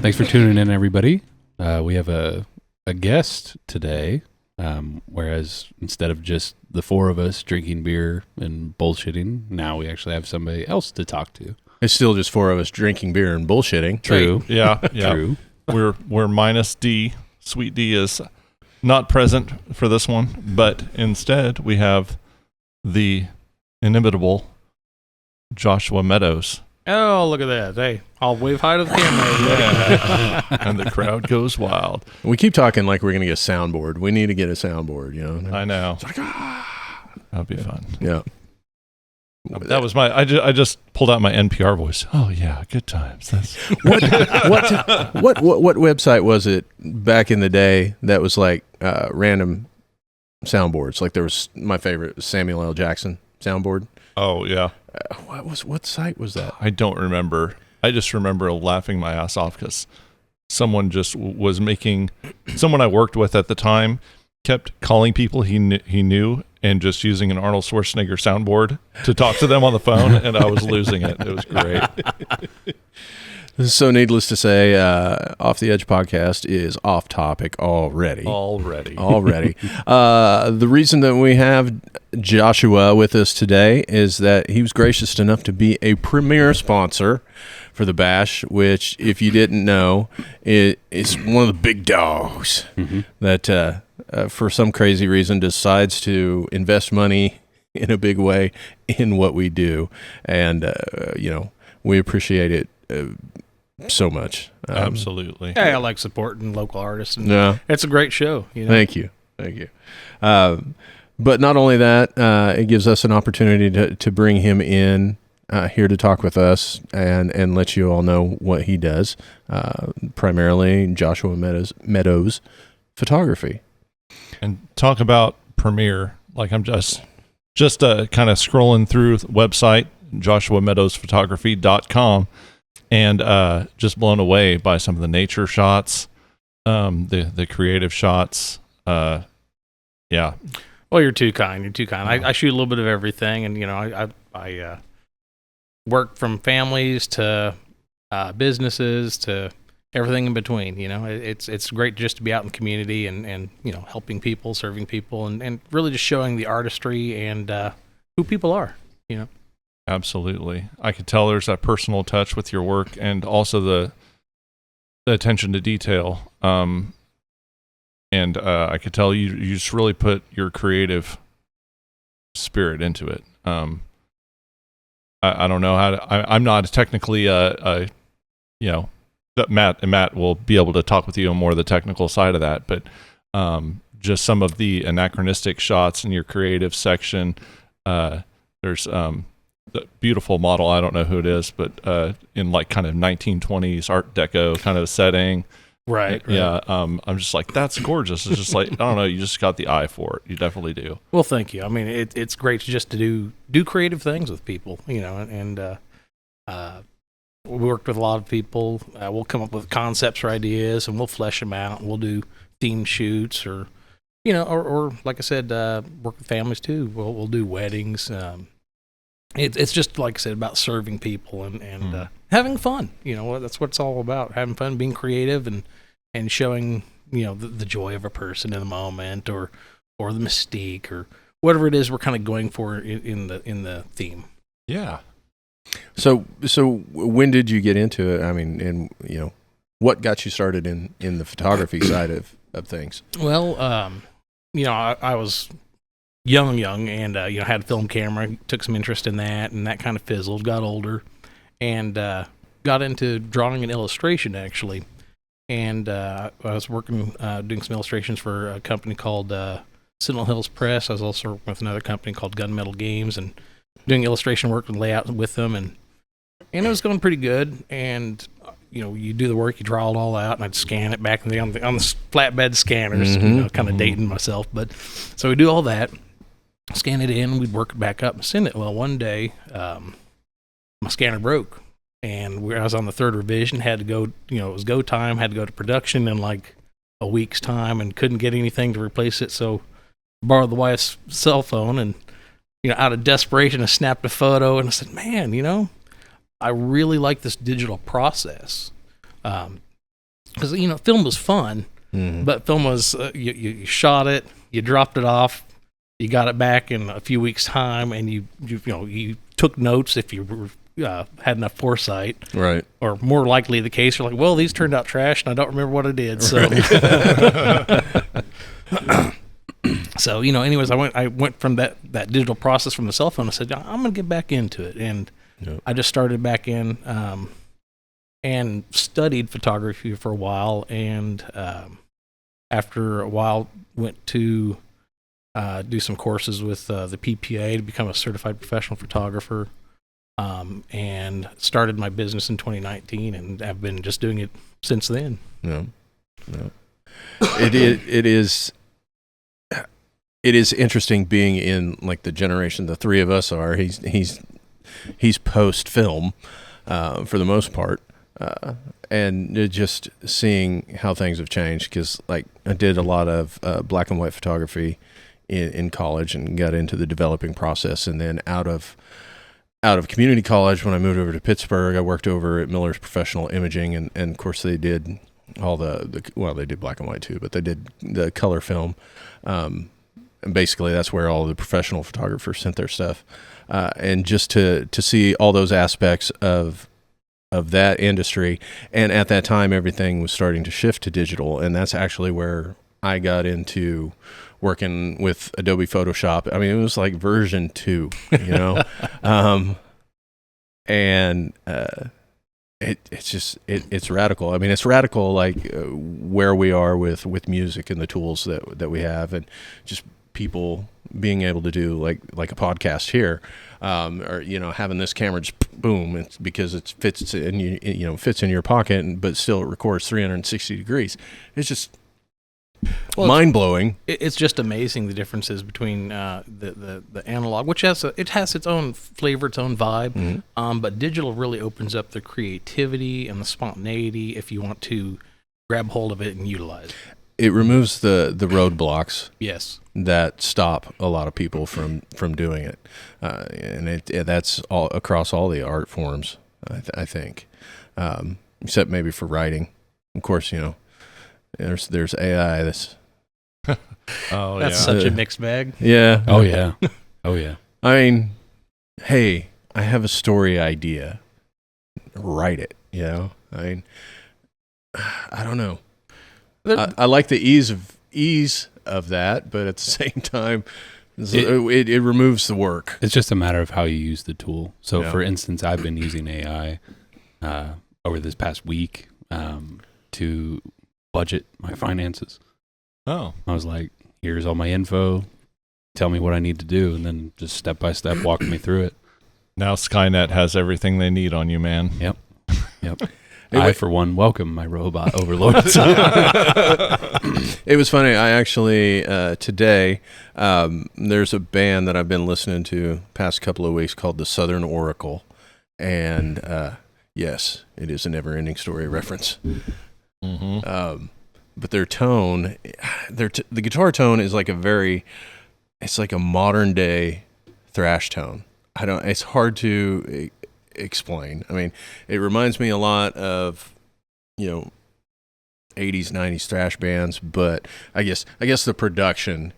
Thanks for tuning in, everybody. We have a guest today, whereas instead of just the four of us drinking beer and bullshitting, now we actually have somebody else to talk to. It's still just four of us drinking beer and bullshitting. True. Right. Yeah. True. We're minus D. Sweet D is not present for this one, but instead we have the inimitable Joshua Meadows. Oh, look at that. Hey, I'll wave hi to the camera. Yeah. And the crowd goes wild. We keep talking like we're going to get a soundboard. We need to get a soundboard, you know? I know. It's like, That'd be fun. yeah. That was my. I just pulled out my NPR voice. Oh yeah, good times. That's What website was it back in the day that was like random soundboards? Like there was my favorite Samuel L. Jackson soundboard. Oh yeah. What site was that? I don't remember. I just remember laughing my ass off because someone just was making. Someone I worked with at the time kept calling people he knew and just using an Arnold Schwarzenegger soundboard to talk to them on the phone, and I was losing it. It was great. So needless to say, Off the Edge podcast is off topic already. The reason that we have Joshua with us today is that he was gracious enough to be a premier sponsor for the Bash, which, if you didn't know, is one of the big dogs that, for some crazy reason, decides to invest money in a big way in what we do. And, we appreciate it so much. Absolutely. Hey, I like supporting local artists. And Yeah. it's a great show. You know? Thank you. But not only that, it gives us an opportunity to bring him in here to talk with us and let you all know what he does. Primarily Joshua Meadows photography. And talk about Premiere. Like I'm just kind of scrolling through the website, joshuameadowsphotography.com, and just blown away by some of the nature shots, the creative shots. Yeah. Well, you're too kind. I shoot a little bit of everything, and I work from families to businesses to everything in between. It's great just to be out in the community and helping people, serving people, and really just showing the artistry and who people are. Absolutely. I could tell there's that personal touch with your work and also the attention to detail. And I could tell you just really put your creative spirit into it. I don't know how to, I'm not technically Matt will be able to talk with you on more of the technical side of that, but just some of the anachronistic shots in your creative section. There's the beautiful model. I don't know who it is, but in like kind of 1920s Art Deco kind of setting. Right. Yeah. I'm just like, that's gorgeous. It's just like, I don't know. You just got the eye for it. You definitely do. Well, thank you. I mean, it's great just to do creative things with people, and we worked with a lot of people. We'll come up with concepts or ideas, and we'll flesh them out. We'll do theme shoots, or like I said, work with families too. We'll do weddings. It's just like I said about serving people and having fun. That's what it's all about: having fun, being creative, and showing the joy of a person in the moment, or the mystique, or whatever it is we're kind of going for in the theme. Yeah. So when did you get into it? I mean, and what got you started in the photography side of things? Well, I was young, and had a film camera, took some interest in that, and that kind of fizzled. Got older, and got into drawing and illustration actually. And I was working, doing some illustrations for a company called Sentinel Hills Press. I was also working with another company called Gunmetal Games, and doing illustration work and layout with them, and it was going pretty good. And you do the work, you draw it all out, and I'd scan it back on the flatbed scanners, kind of dating myself. But so we do all that, scan it in, we'd work it back up and send it. Well, one day, my scanner broke, and I was on the third revision, had to go, it was go time, had to go to production in like a week's time, and couldn't get anything to replace it. So borrowed the wife's cell phone, and out of desperation, I snapped a photo, and I said, man, I really like this digital process. because film was fun, but film was you shot it, you dropped it off, you got it back in a few weeks' time, and you took notes if you were, had enough foresight, Right. or more likely the case, you're like, well, these turned out trash, and I don't remember what I did. So, so anyways, I went from that digital process from the cell phone. I said, I'm going to get back into it, and I just started back in and studied photography for a while, and after a while, went to do some courses with the PPA to become a certified professional photographer, and started my business in 2019, and I've been just doing it since then. Yeah. It is interesting being in like the generation the three of us are. He's post film for the most part, and just seeing how things have changed, because like I did a lot of black and white photography in college and got into the developing process, and then out of community college, when I moved over to Pittsburgh, I worked over at Miller's Professional Imaging, and of course they did all they did black and white too, but they did the color film, and basically that's where all the professional photographers sent their stuff, and just to see all those aspects of that industry. And at that time, everything was starting to shift to digital, and that's actually where I got into working with Adobe Photoshop. I mean, it was like version 2, and it's radical. I mean, it's radical, like where we are with music and the tools that we have, and just people being able to do like a podcast here, or having this camera just boom, it's because it fits in fits in your pocket, but still it records 360 degrees. It's just mind-blowing. It's just amazing the differences between the analog, which has its own flavor, its own vibe, but digital really opens up the creativity and the spontaneity if you want to grab hold of it and utilize it. It removes the roadblocks, yes, that stop a lot of people from doing it, and that's all across all the art forms, I think, except maybe for writing. Of course, there's AI that's that's such a mixed bag. Yeah. Oh yeah. Oh yeah. I mean, hey, I have a story idea. Write it. I mean, I don't know. I like the ease of that, but at the same time, it removes the work. It's just a matter of how you use the tool. So, Yeah. for instance, I've been using AI over this past week to budget my finances. Oh, I was like, here's all my info. Tell me what I need to do, and then just step by step walk me through it. now Skynet has everything they need on you, man. Yep. I, for one, welcome my robot overlords. It was funny. I actually, today, there's a band that I've been listening to past couple of weeks called the Southern Oracle. And yes, it is a never-ending story reference. Mm-hmm. But their tone, the guitar tone is like it's like a modern-day thrash tone. It's hard to explain. I mean, it reminds me a lot of 80s, 90s thrash bands, but I guess the production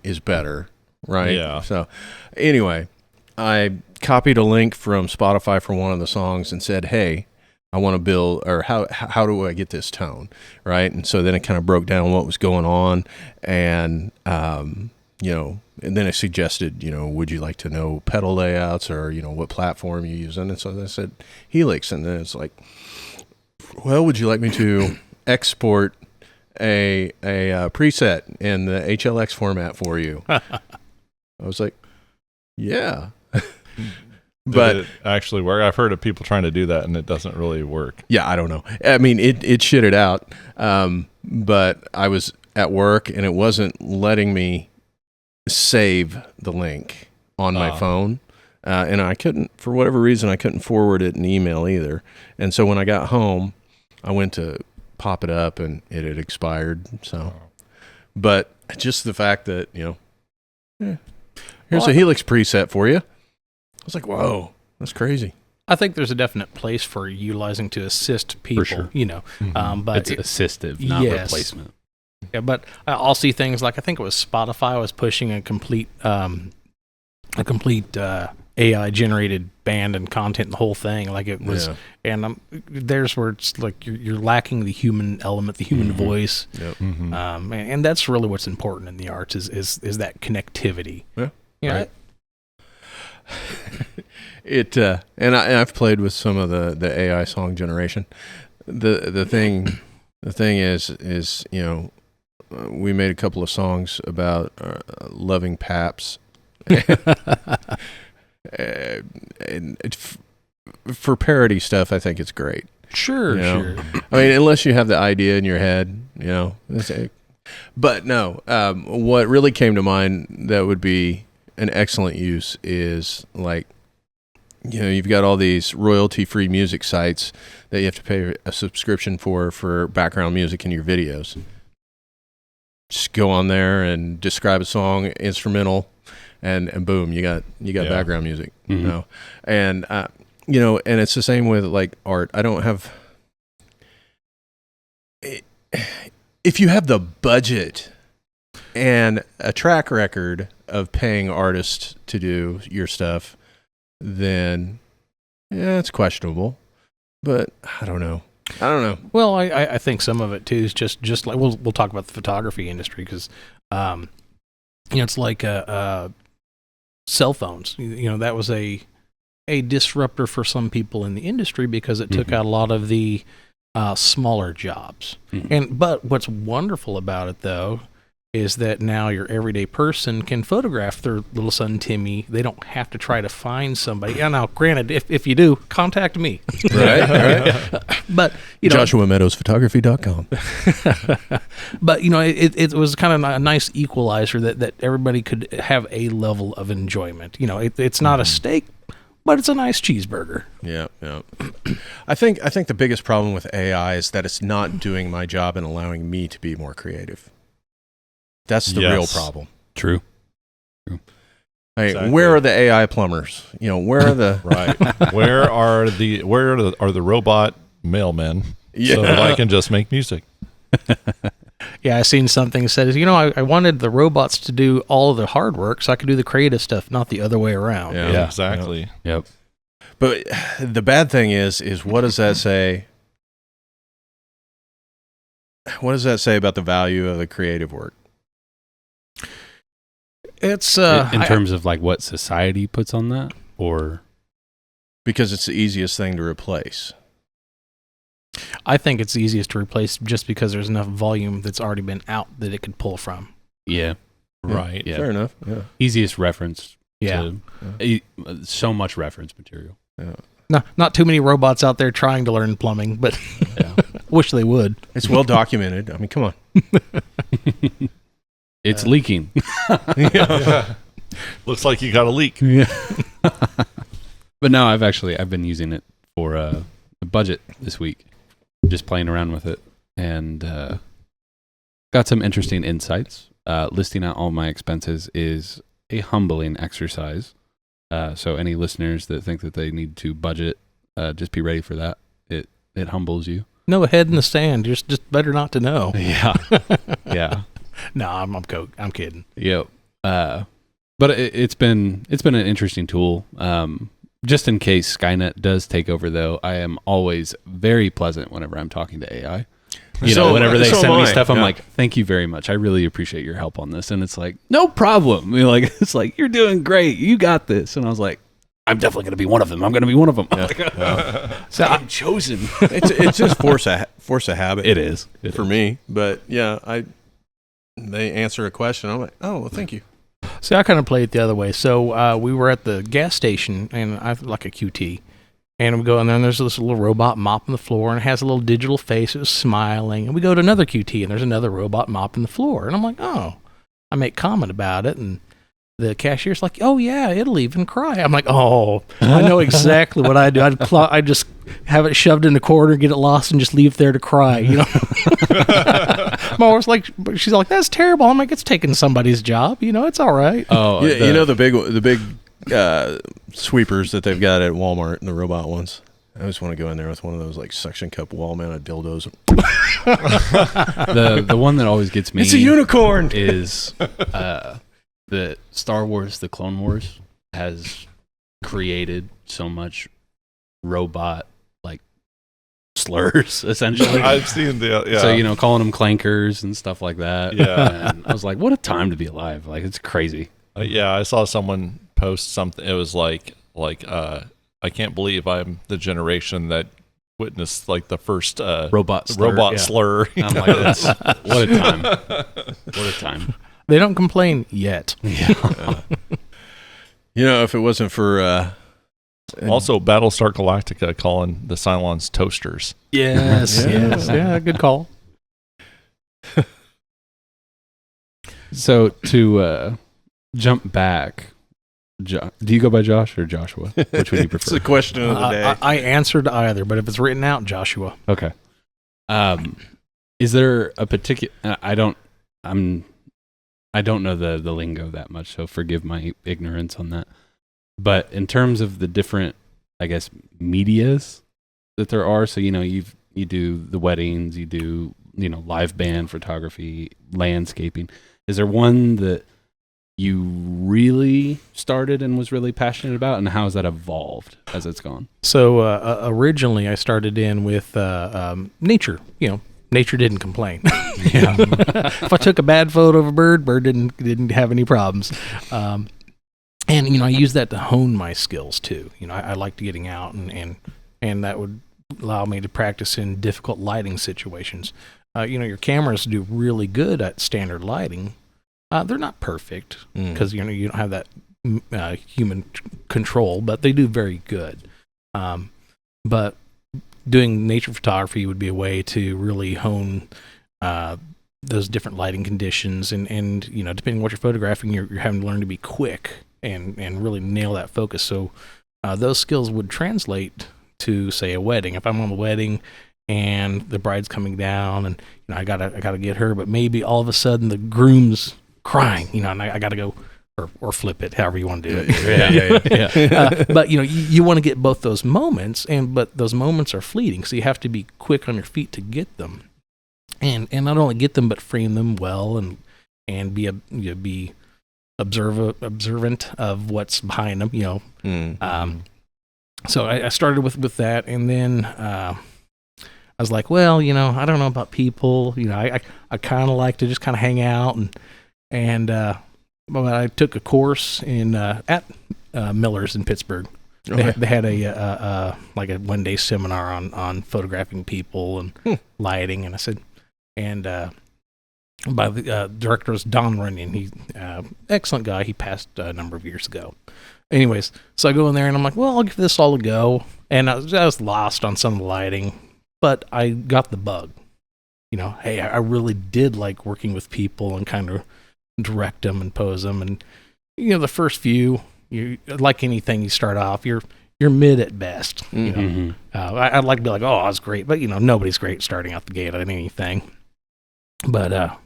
is better, right? Yeah. So anyway, I copied a link from Spotify for one of the songs and said, hey, I want to build, or how do I get this tone, right? And so then it kind of broke down what was going on, and and then I suggested, would you like to know pedal layouts, or what platform you're using? And so I said Helix, and then it's like, well, would you like me to export a preset in the HLX format for you? I was like, yeah. But did it actually work? I've heard of people trying to do that, and it doesn't really work. Yeah, I don't know. I mean, it shit it out, but I was at work, and it wasn't letting me save the link on my phone, and I couldn't, for whatever reason, I couldn't forward it in email either. And so when I got home, I went to pop it up, and it had expired. So, but just the fact that here's a Helix preset for you. I was like, whoa, that's crazy. I think there's a definite place for utilizing to assist people, sure. But It's assistive, not replacement. Yeah, but I'll see things like I think it was Spotify was pushing a complete AI generated band and content, the whole thing. Like it was, and there's where it's like you're lacking the human element, the human voice, and that's really what's important in the arts is that connectivity. Yeah, right. And I've played with some of the AI song generation. The thing is we made a couple of songs about loving paps. And for parody stuff, I think it's great. Sure. I mean, unless you have the idea in your head, But no, what really came to mind that would be an excellent use is like, you've got all these royalty-free music sites that you have to pay a subscription for background music in your videos. Just go on there and describe a song, instrumental, and boom, you got background music. And and it's the same with like art. I don't have. If you have the budget and a track record of paying artists to do your stuff, then it's questionable. But I don't know. Well, I think some of it too is just like we'll talk about the photography industry because it's like cell phones. That was a disruptor for some people in the industry because it took out a lot of the smaller jobs. But what's wonderful about it though is that now your everyday person can photograph their little son Timmy. They don't have to try to find somebody. Now, granted, if you do, contact me. Right. But Joshua Meadows Photography.com. But it was kind of a nice equalizer that everybody could have a level of enjoyment. It's not a steak, but it's a nice cheeseburger. Yeah. I think the biggest problem with AI is that it's not doing my job and allowing me to be more creative. That's the real problem. True. Hey, exactly. Where are the AI plumbers? Where are the right? Where are the robot mailmen? So that I can just make music. Yeah, I seen something that says, I wanted the robots to do all of the hard work so I could do the creative stuff, not the other way around. Yeah, exactly. Yep. But the bad thing is what does that say? What does that say about the value of the creative work? It's in terms of like what society puts on that, or because it's the easiest thing to replace. I think it's easiest to replace just because there's enough volume that's already been out that it could pull from. Yeah. Right. Yeah. Fair enough. Yeah. Easiest reference. Yeah. So much reference material. Yeah. No, not too many robots out there trying to learn plumbing, but wish they would. It's well documented. I mean, come on. It's leaking. Looks like you got a leak. Yeah. But no, I've been using it for a budget this week, just playing around with it, and got some interesting insights. Listing out all my expenses is a humbling exercise. So any listeners that think that they need to budget, just be ready for that. It humbles you. No head in the sand. Just better not to know. Yeah. Yeah. No, I'm kidding. Yep. But it's been an interesting tool. Just in case Skynet does take over, though, I am always very pleasant whenever I'm talking to AI. Whenever they send me stuff, I'm like, thank you very much. I really appreciate your help on this. And it's like, no problem. It's like, you're doing great. You got this. And I was like, I'm definitely going to be one of them. I'm going to be one of them. So I'm chosen. It's just force a habit. It is. For me. But yeah, they answer a question. I'm like, oh, well, thank you. See, I kind of play it the other way. So we were at the gas station, and I like a QT. And we go in there, and there's this little robot mopping the floor, and it has a little digital face. It was smiling. And we go to another QT, and there's another robot mopping the floor. And I'm like, oh. I make comment about it, and the cashier's like, oh, yeah, it'll even cry. I'm like, oh, I know exactly what I do. I'd just have it shoved in the corner, get it lost, and just leave it there to cry, My wife's like, she's like, that's terrible. I'm like, it's taking somebody's job. It's all right. Oh, the big sweepers that they've got at Walmart, the robot ones. I just want to go in there with one of those like suction cup wall-mounted dildos. The one that always gets me. It's a unicorn. Is the Star Wars: The Clone Wars has created so much robot like slurs essentially. I've seen the So calling them clankers and stuff like that. Yeah. And I was like, what a time to be alive! Like it's crazy. I saw someone post something. It was like I can't believe I'm the generation that witnessed like the first Robot slur. slur. I'm like, what a time! What a time! They don't complain yet. Yeah. If it wasn't for Also, Battlestar Galactica calling the Cylons toasters. Yes, yes, yeah, good call. So to jump back, do you go by Josh or Joshua? Which would you it's prefer? the question of the day. I answered either, but if it's written out, Joshua. Okay. Is there a particular? I don't know the lingo that much, so forgive my ignorance on that. But in terms of the different, I guess, medias that there are, so you do the weddings, you do live band photography, landscaping. Is there one that you really started and was really passionate about, and how has that evolved as it's gone? So originally, I started in with nature. Nature didn't complain. If I took a bad photo of a bird didn't have any problems. And I use that to hone my skills too. I liked getting out, and that would allow me to practice in difficult lighting situations. Your cameras do really good at standard lighting. They're not perfect because you don't have that human control, but they do very good. But doing nature photography would be a way to really hone those different lighting conditions, and depending on what you're photographing, you're having to learn to be quick and really nail that focus. So those skills would translate to, say, a wedding. If I'm on the wedding and the bride's coming down, and I gotta get her, but maybe all of a sudden the groom's crying, and I gotta go or flip it, however you want to do it. Yeah. But you want to get both those moments, but those moments are fleeting, so you have to be quick on your feet to get them, and not only get them but frame them well, and be observant of what's behind them. So I started with that, and then I was like, well, I don't know about people. I kind of like to just kind of hang out, and I took a course at Miller's in Pittsburgh. Okay. They had a 1-day seminar on photographing people and lighting, and I said, by the director was Don Runyon. He excellent guy. He passed a number of years ago. Anyways, so I go in there and I'm like, well, I'll give this all a go. And I was lost on some of the lighting, but I got the bug. Hey, I really did like working with people and kind of direct them and pose them. And the first few, you like anything, you start off, you're mid at best. I'd like to be like, oh, I was great, but nobody's great starting out the gate at anything. But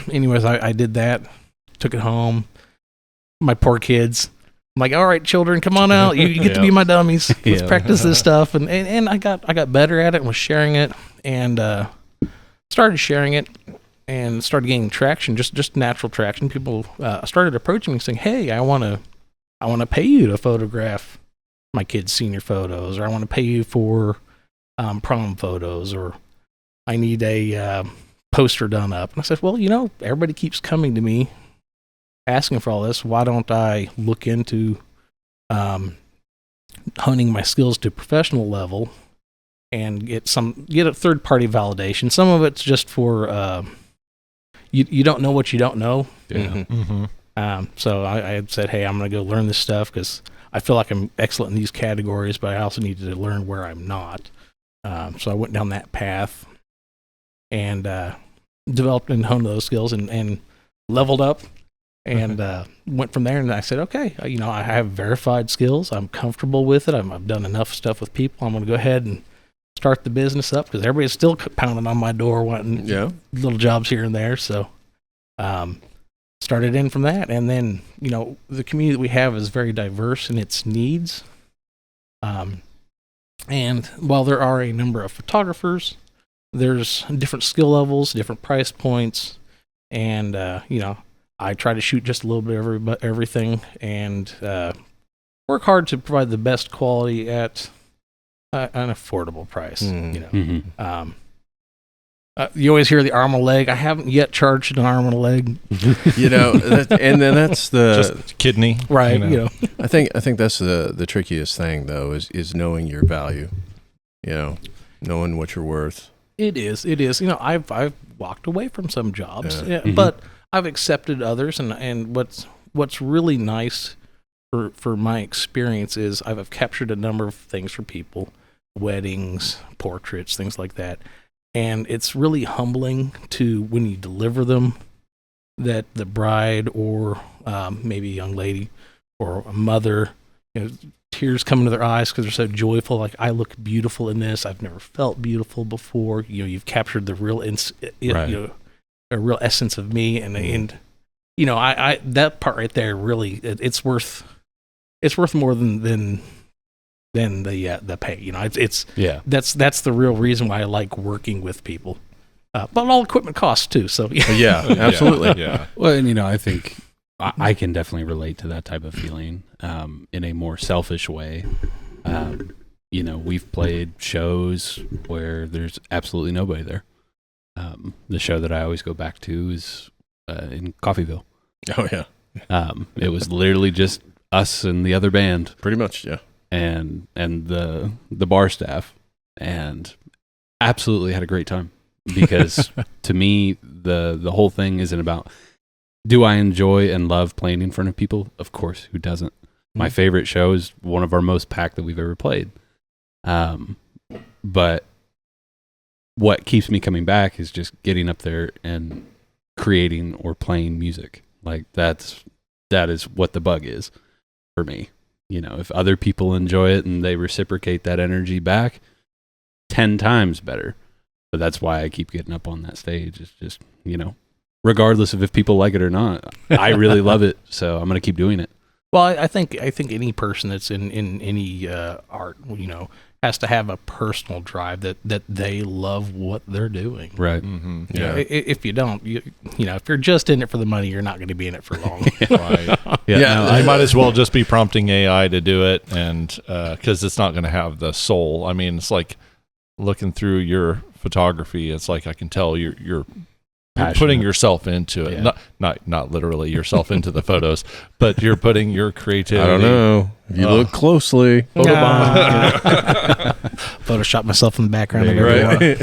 anyways, I did that, took it home. My poor kids. I'm like, all right, children, come on out. You get to be my dummies. Let's practice this stuff. And I got better at it and was sharing it, and started sharing it and started gaining traction, just natural traction. People started approaching me saying, hey, I want to pay you to photograph my kids' senior photos, or I want to pay you for prom photos, or I need a poster done up. And I said, well, everybody keeps coming to me asking for all this. Why don't I look into honing my skills to professional level and get a third-party validation? Some of it's just for you don't know what you don't know. So I had said, hey, I'm going to go learn this stuff because I feel like I'm excellent in these categories, but I also need to learn where I'm not. So I went down that path and developed and honed those skills and leveled up. And went from there, and I said, okay, I have verified skills. I'm comfortable with it. I've done enough stuff with people. I'm going to go ahead and start the business up because everybody's still pounding on my door wanting little jobs here and there. So started in from that. And then, the community that we have is very diverse in its needs. And while there are a number of photographers, there's different skill levels, different price points, and I try to shoot just a little bit of everything, and work hard to provide the best quality at an affordable price. Mm-hmm. You always hear the arm and a leg. I haven't yet charged an arm and a leg. And then that's the Just kidney. Right. I think that's the trickiest thing though is knowing your value. Knowing what you're worth. It is. I've walked away from some jobs, Yeah. but I've accepted others, and what's really nice for my experience is I've captured a number of things for people, weddings, portraits, things like that. And it's really humbling to, when you deliver them, that the bride or maybe a young lady or a mother, tears come into their eyes because they're so joyful. Like, I look beautiful in this. I've never felt beautiful before. You've captured the real, a real essence of me, and I that part right there really it's worth more than the pay. That's the real reason why I like working with people. But all equipment costs too. So Yeah, absolutely. Yeah. Well, and I think I can definitely relate to that type of feeling in a more selfish way. We've played shows where there's absolutely nobody there. The show that I always go back to is in Coffeyville. Oh yeah. It was literally just us and the other band, Pretty much, yeah. and the bar staff, and absolutely had a great time. Because to me, the whole thing isn't about, do I enjoy and love playing in front of people? Of course, who doesn't? My favorite show is one of our most packed that we've ever played. But what keeps me coming back is just getting up there and creating or playing music. Like, that is what the bug is for me. If other people enjoy it and they reciprocate that energy back, 10 times better. But that's why I keep getting up on that stage. It's just, regardless of if people like it or not, I really love it. So I'm going to keep doing it. Well, I think any person that's in any art, has to have a personal drive that they love what they're doing. Right. Mm-hmm. Yeah. If you don't, if you're just in it for the money, you're not going to be in it for long. Right. Yeah. You might as well just be prompting AI to do it, and because it's not going to have the soul. I mean, it's like looking through your photography. It's like I can tell you're putting yourself into it. Yeah. Not literally yourself into the photos, but you're putting your creativity. I don't know. If you look closely. Photoshop myself in the background. Right.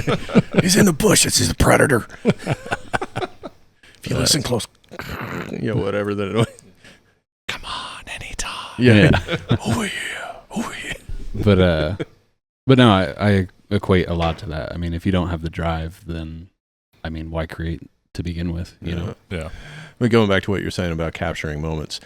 He's in the bushes. He's a predator. If you listen close, whatever that. Come on, anytime. Yeah. Oh yeah. But no, I equate a lot to that. I mean, if you don't have the drive, then why create to begin with? Yeah. But going back to what you're saying about capturing moments,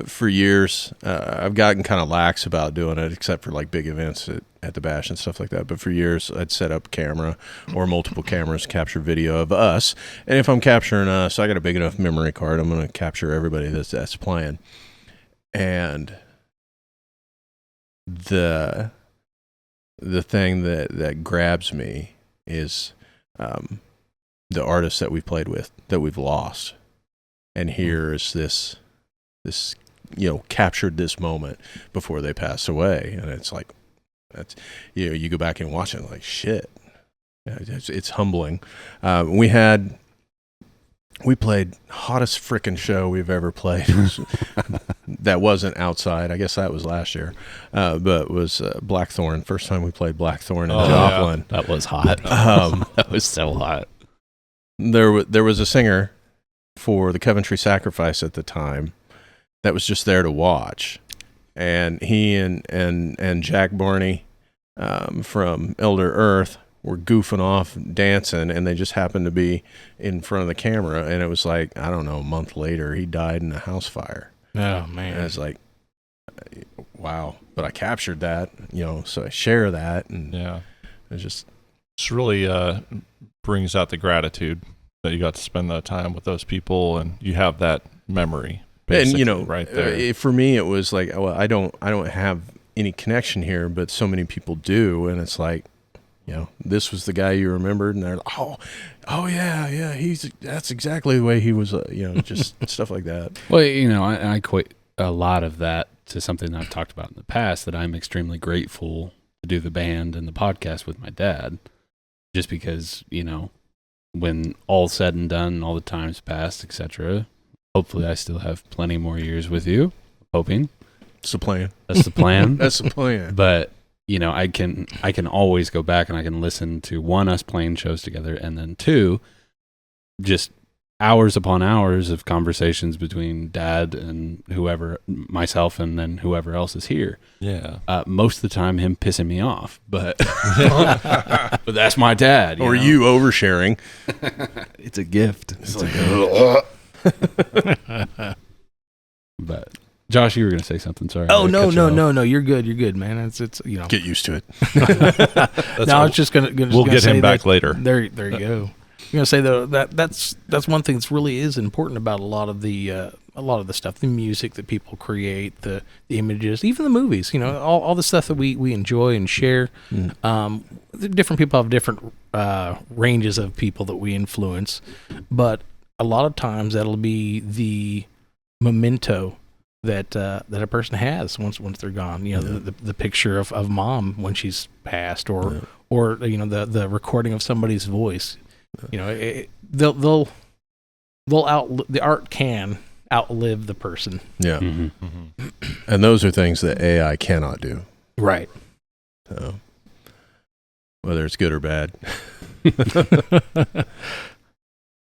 for years, I've gotten kind of lax about doing it, except for like big events at the Bash and stuff like that. But for years, I'd set up a camera or multiple cameras, capture video of us. And if I'm capturing us, I got a big enough memory card, I'm going to capture everybody that's playing. And the thing that grabs me is the artists that we've played with that we've lost. And here is this captured this moment before they pass away. And it's like, that's, you go back and watch it like, shit. Yeah, it's humbling. We played hottest frickin' show we've ever played. That wasn't outside. I guess that was last year. But it was Blackthorn. First time we played Blackthorn in Joplin. Yeah. That was hot. That was so hot. There was a singer for the Coventry Sacrifice at the time that was just there to watch. And he and Jack Barney from Elder Earth were goofing off, dancing, and they just happened to be in front of the camera. And it was like, I don't know, a month later, he died in a house fire. Oh, man. And I was like, wow. But I captured that, so I share that. And Yeah. it's just... It's really brings out the gratitude that you got to spend that time with those people, and you have that memory. And right there. For me, it was like, well, I don't have any connection here, but so many people do, and it's like, this was the guy you remembered, and they're like, oh yeah, that's exactly the way he was, just stuff like that. Well, I equate a lot of that to something I've talked about in the past, that I'm extremely grateful to do the band and the podcast with my dad, just because, when all's said and done, all the time's passed, etc., hopefully I still have plenty more years with you, hoping. That's the plan. That's the plan. That's the plan. But I can always go back and I can listen to, one, us playing shows together, and then two, just hours upon hours of conversations between Dad and whoever, myself, and then whoever else is here. Yeah. Most of the time, him pissing me off, but but that's my dad. You oversharing. It's a gift. It's like, But Josh, you were going to say something. Sorry. Oh, no. You're good, man. It's get used to it. I was just gonna. We'll get him back later. There you go. I'm gonna say though that's one thing that really is important about a lot of the stuff, the music that people create, the images, even the movies. All the stuff that we enjoy and share. Different people have different ranges of people that we influence, but a lot of times that'll be the memento that a person has once they're gone. The picture of mom when she's passed, or the recording of somebody's voice. The art can outlive the person. Yeah. Mm-hmm. Mm-hmm. And those are things that AI cannot do. Right. So, whether it's good or bad.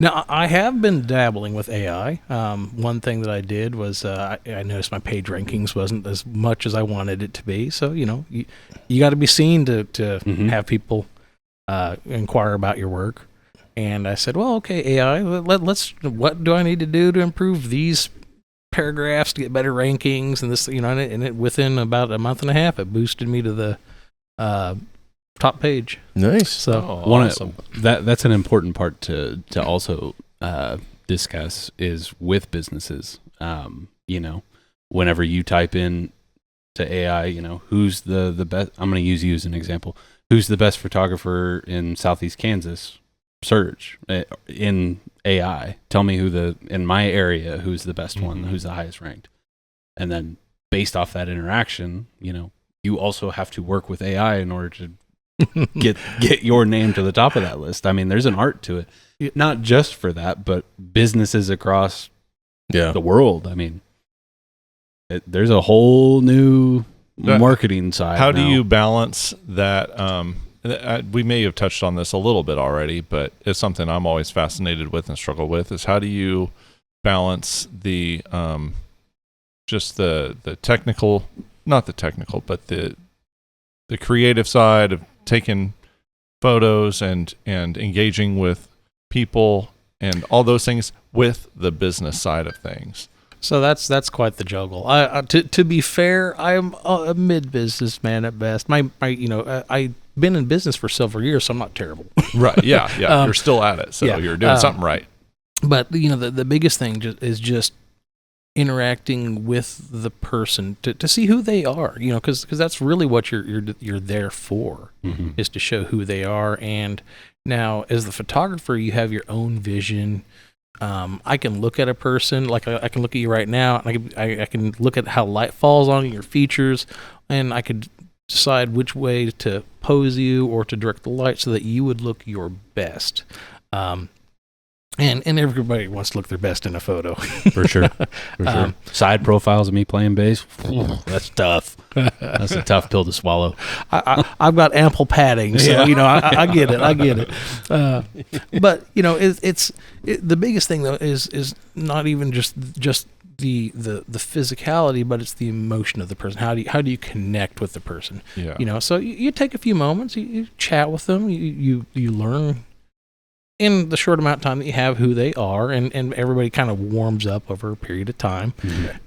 Now, I have been dabbling with AI. One thing that I did was I noticed my page rankings wasn't as much as I wanted it to be. So, you got to be seen to mm-hmm. have people inquire about your work. And I said, well, okay, AI, what do I need to do to improve these paragraphs to get better rankings? And this, and within about a month and a half, it boosted me to the top page. Nice. So awesome. That's an important part to also discuss is with businesses. Whenever you type in to AI, who's the best, I'm going to use you as an example. Who's the best photographer in Southeast Kansas? Search in AI. Tell me in my area, who's the best one, who's the highest ranked. And then based off that interaction, you also have to work with AI in order to get your name to the top of that list. I mean, there's an art to it, not just for that, but businesses across the world. I mean, there's a whole new marketing side. How do you balance that? We may have touched on this a little bit already, but it's something I'm always fascinated with and struggle with, is how do you balance the just the technical, not the technical, but the creative side of taking photos and engaging with people and all those things with the business side of things. So that's quite the juggle. To be fair, I'm a mid-businessman at best. I've been in business for several years, so I'm not terrible. Right? Yeah. You're still at it, so you're doing something right. But the biggest thing is just interacting with the person to see who they are. Because that's really what you're there for, is to show who they are. And now, as the photographer, you have your own vision. I can look at a person, like I can look at you right now, and I can look at how light falls on your features, and I could decide which way to pose you or to direct the light so that you would look your best. And everybody wants to look their best in a photo. For sure. Side profiles of me playing bass, that's tough. That's a tough pill to swallow. I've got ample padding, so I get it. But it's the biggest thing though is not even just the physicality, but it's the emotion of the person. How do you connect with the person? Yeah. So you take a few moments, you chat with them, you learn in the short amount of time that you have who they are, and everybody kind of warms up over a period of time.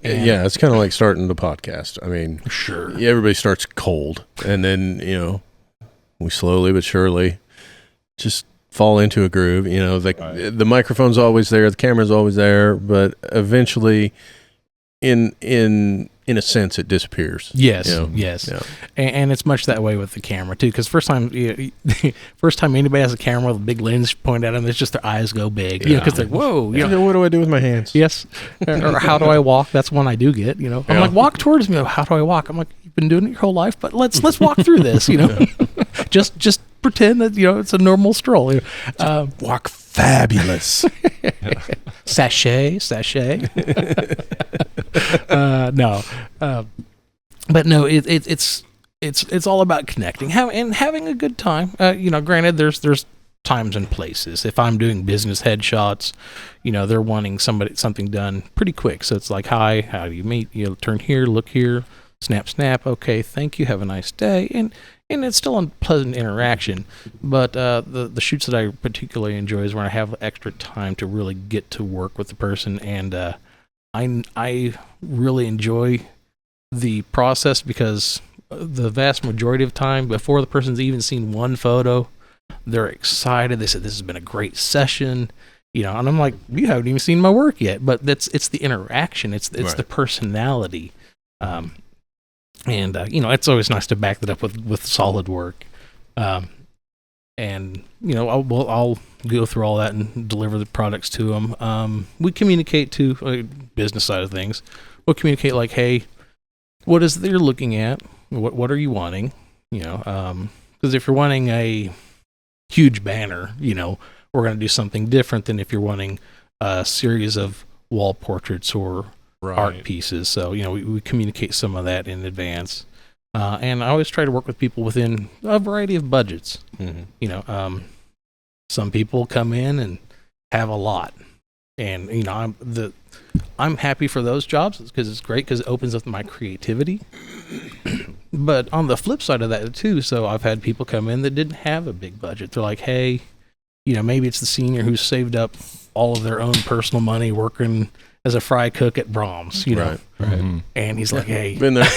Yeah, it's kind of like starting the podcast. I mean, sure, everybody starts cold, and then we slowly but surely just fall into a groove. You know, the microphone's always there, the camera's always there, but eventually, in a sense, it disappears. Yes, you know? yes, Yeah. and it's much that way with the camera too. Because first time anybody has a camera with a big lens pointed at them, it's just their eyes go big. You know, because they're whoa. You know, What do I do with my hands? yes, or how do I walk? That's one I do get. You know, I'm like, walk towards me. How do I walk? I'm like, you've been doing it your whole life, but let's walk through this. You know, just pretend that it's a normal stroll. You know? Walk fabulous. Sachet. No, but no, it's all about connecting, having a good time. Granted, there's times and places. If I'm doing business headshots, they're wanting something done pretty quick. So it's like, hi, how do you meet? Turn here, look here, snap. Okay, thank you. Have a nice day. And it's still a pleasant interaction, but the shoots that I particularly enjoy is when I have extra time to really get to work with the person, and I really enjoy the process because the vast majority of time, before the person's even seen one photo, they're excited. They said, this has been a great session, and I'm like, you haven't even seen my work yet, but it's the interaction, it's Right. the personality. It's always nice to back that up with solid work. I'll go through all that and deliver the products to them. We communicate to business side of things. We'll communicate like, hey, what is it that you're looking at? What are you wanting? Because if you're wanting a huge banner, we're going to do something different than if you're wanting a series of wall portraits or art pieces. So, we communicate some of that in advance. And I always try to work with people within a variety of budgets. Mm-hmm. Some people come in and have a lot. And, I'm happy for those jobs because it's great because it opens up my creativity. But on the flip side of that too, so I've had people come in that didn't have a big budget. They're like, hey, maybe it's the senior who's saved up all of their own personal money working as a fry cook at Brahms, Right. Mm-hmm. and he's like, "Hey," Been there.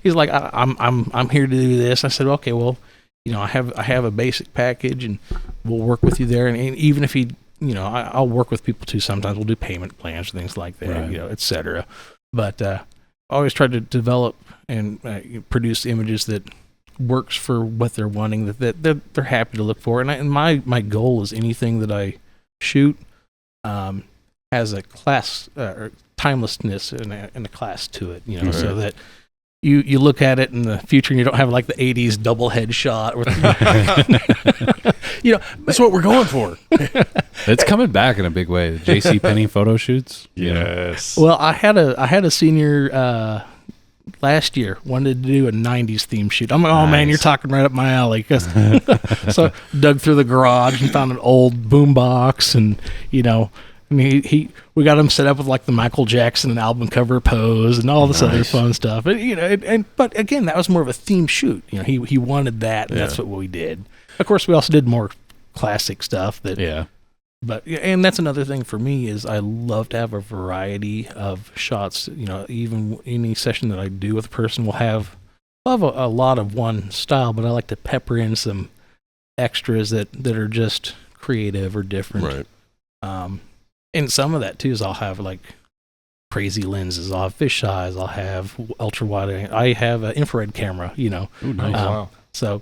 he's like, "I'm here to do this." I said, "Okay, well, I have a basic package, and we'll work with you there. And even if I'll work with people too. Sometimes we'll do payment plans, things like that, Right. etc. But I always try to develop and produce images that works for what they're wanting, that they're happy to look for. And my goal is anything that I shoot has a class or timelessness and a class to it, Right. so that you look at it in the future and you don't have like the 80s double headshot with That's what we're going for. It's coming back in a big way. The J.C. Penney photo shoots. Yes. Well, I had a senior last year wanted to do a 90s theme shoot. I'm like, oh man, Nice. you're talking right up my alley. So dug through the garage and found an old boombox, and we got him set up with like the Michael Jackson album cover pose and all this other Nice. fun stuff. But again, that was more of a theme shoot. He wanted that, and Yeah. that's what we did. Of course, we also did more classic stuff that. Yeah. But and that's another thing for me is I love to have a variety of shots. Even any session that I do with a person will have a lot of one style, but I like to pepper in some extras that are just creative or different. Right. And some of that too is I'll have like crazy lenses. I'll have fish eyes. I'll have ultra wide. I have an infrared camera. Ooh, nice. Wow. So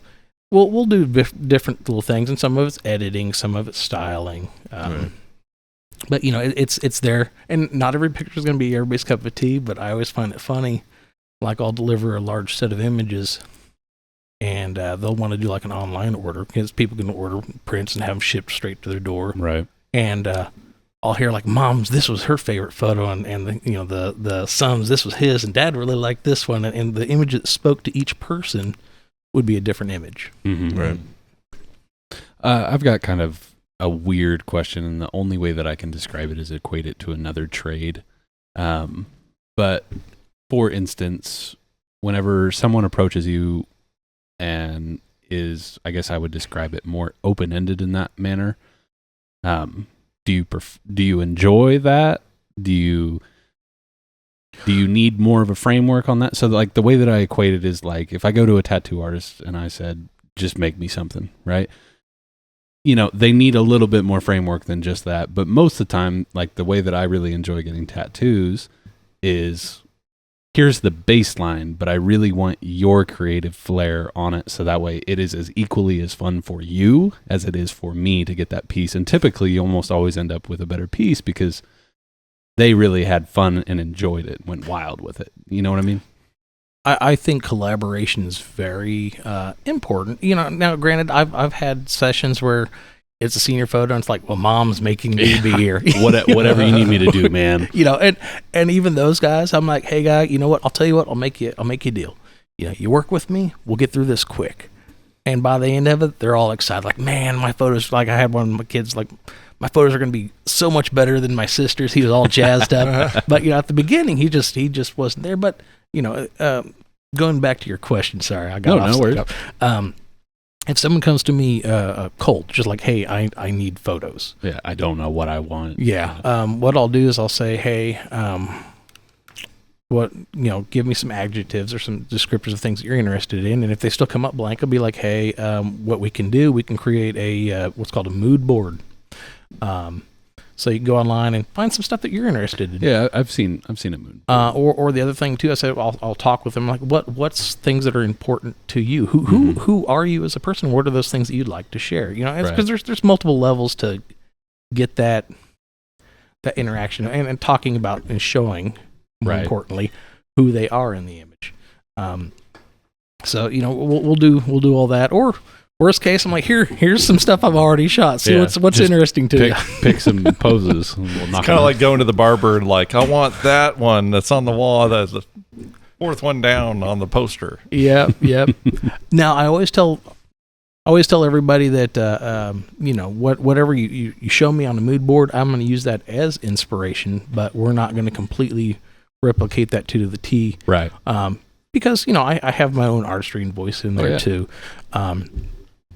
we'll do different little things, and some of it's editing, some of it's styling. Right. But it's there, and not every picture is going to be everybody's cup of tea. But I always find it funny. Like I'll deliver a large set of images, and they'll want to do like an online order because people can order prints and have them shipped straight to their door. Right. And I'll hear like, "Mom's, this was her favorite photo," and the son's, this was his, and Dad really liked this one, and the image that spoke to each person would be a different image. Mm-hmm. Right. I've got kind of a weird question, and the only way that I can describe it is equate it to another trade. But for instance, whenever someone approaches you and is, I guess I would describe it more open-ended in that manner, do you enjoy that? Do you need more of a framework on that? So like the way that I equate it is like if I go to a tattoo artist and I said, just make me something, right? they need a little bit more framework than just that. But most of the time, like the way that I really enjoy getting tattoos is here's the baseline, but I really want your creative flair on it. So that way it is as equally as fun for you as it is for me to get that piece. And typically you almost always end up with a better piece because they really had fun and enjoyed it, went wild with it. You know what I mean? I think collaboration is very important. Now granted, I've had sessions where it's a senior photo and it's like, well, mom's making me be here. Whatever you need me to do, man. And even those guys, I'm like, hey guy, you know what? I'll tell you what, I'll make you a deal. You work with me, we'll get through this quick. And by the end of it, they're all excited. Like, man, my photos, like I had one of my kids, like, my photos are going to be so much better than my sister's. He was all jazzed up. But, at the beginning, he just wasn't there. But, going back to your question, sorry, I got off. No worries. If someone comes to me cold, just like, hey, I need photos. Yeah, I don't know what I want. Yeah. What I'll do is I'll say, hey, give me some adjectives or some descriptors of things that you're interested in. And if they still come up blank, I'll be like, hey, what we can do, we can create a what's called a mood board. So you can go online and find some stuff that you're interested in. Yeah, I've seen a mood. Or the other thing too, I said I'll talk with them like what's things that are important to you. Who are you as a person? What are those things that you'd like to share? Because there's multiple levels to get that interaction and talking about and showing more importantly who they are in the image. So we'll do all that. Or worst case, I'm like, here's some stuff I've already shot. See what's interesting to you. Pick some poses. And it's kind of like going to the barber and like, I want that one that's on the wall. That's the fourth one down on the poster. Yep. Now I always tell everybody that whatever you show me on the mood board, I'm going to use that as inspiration, but we're not going to completely replicate that to the T. Right. because I have my own artistry and voice in there too.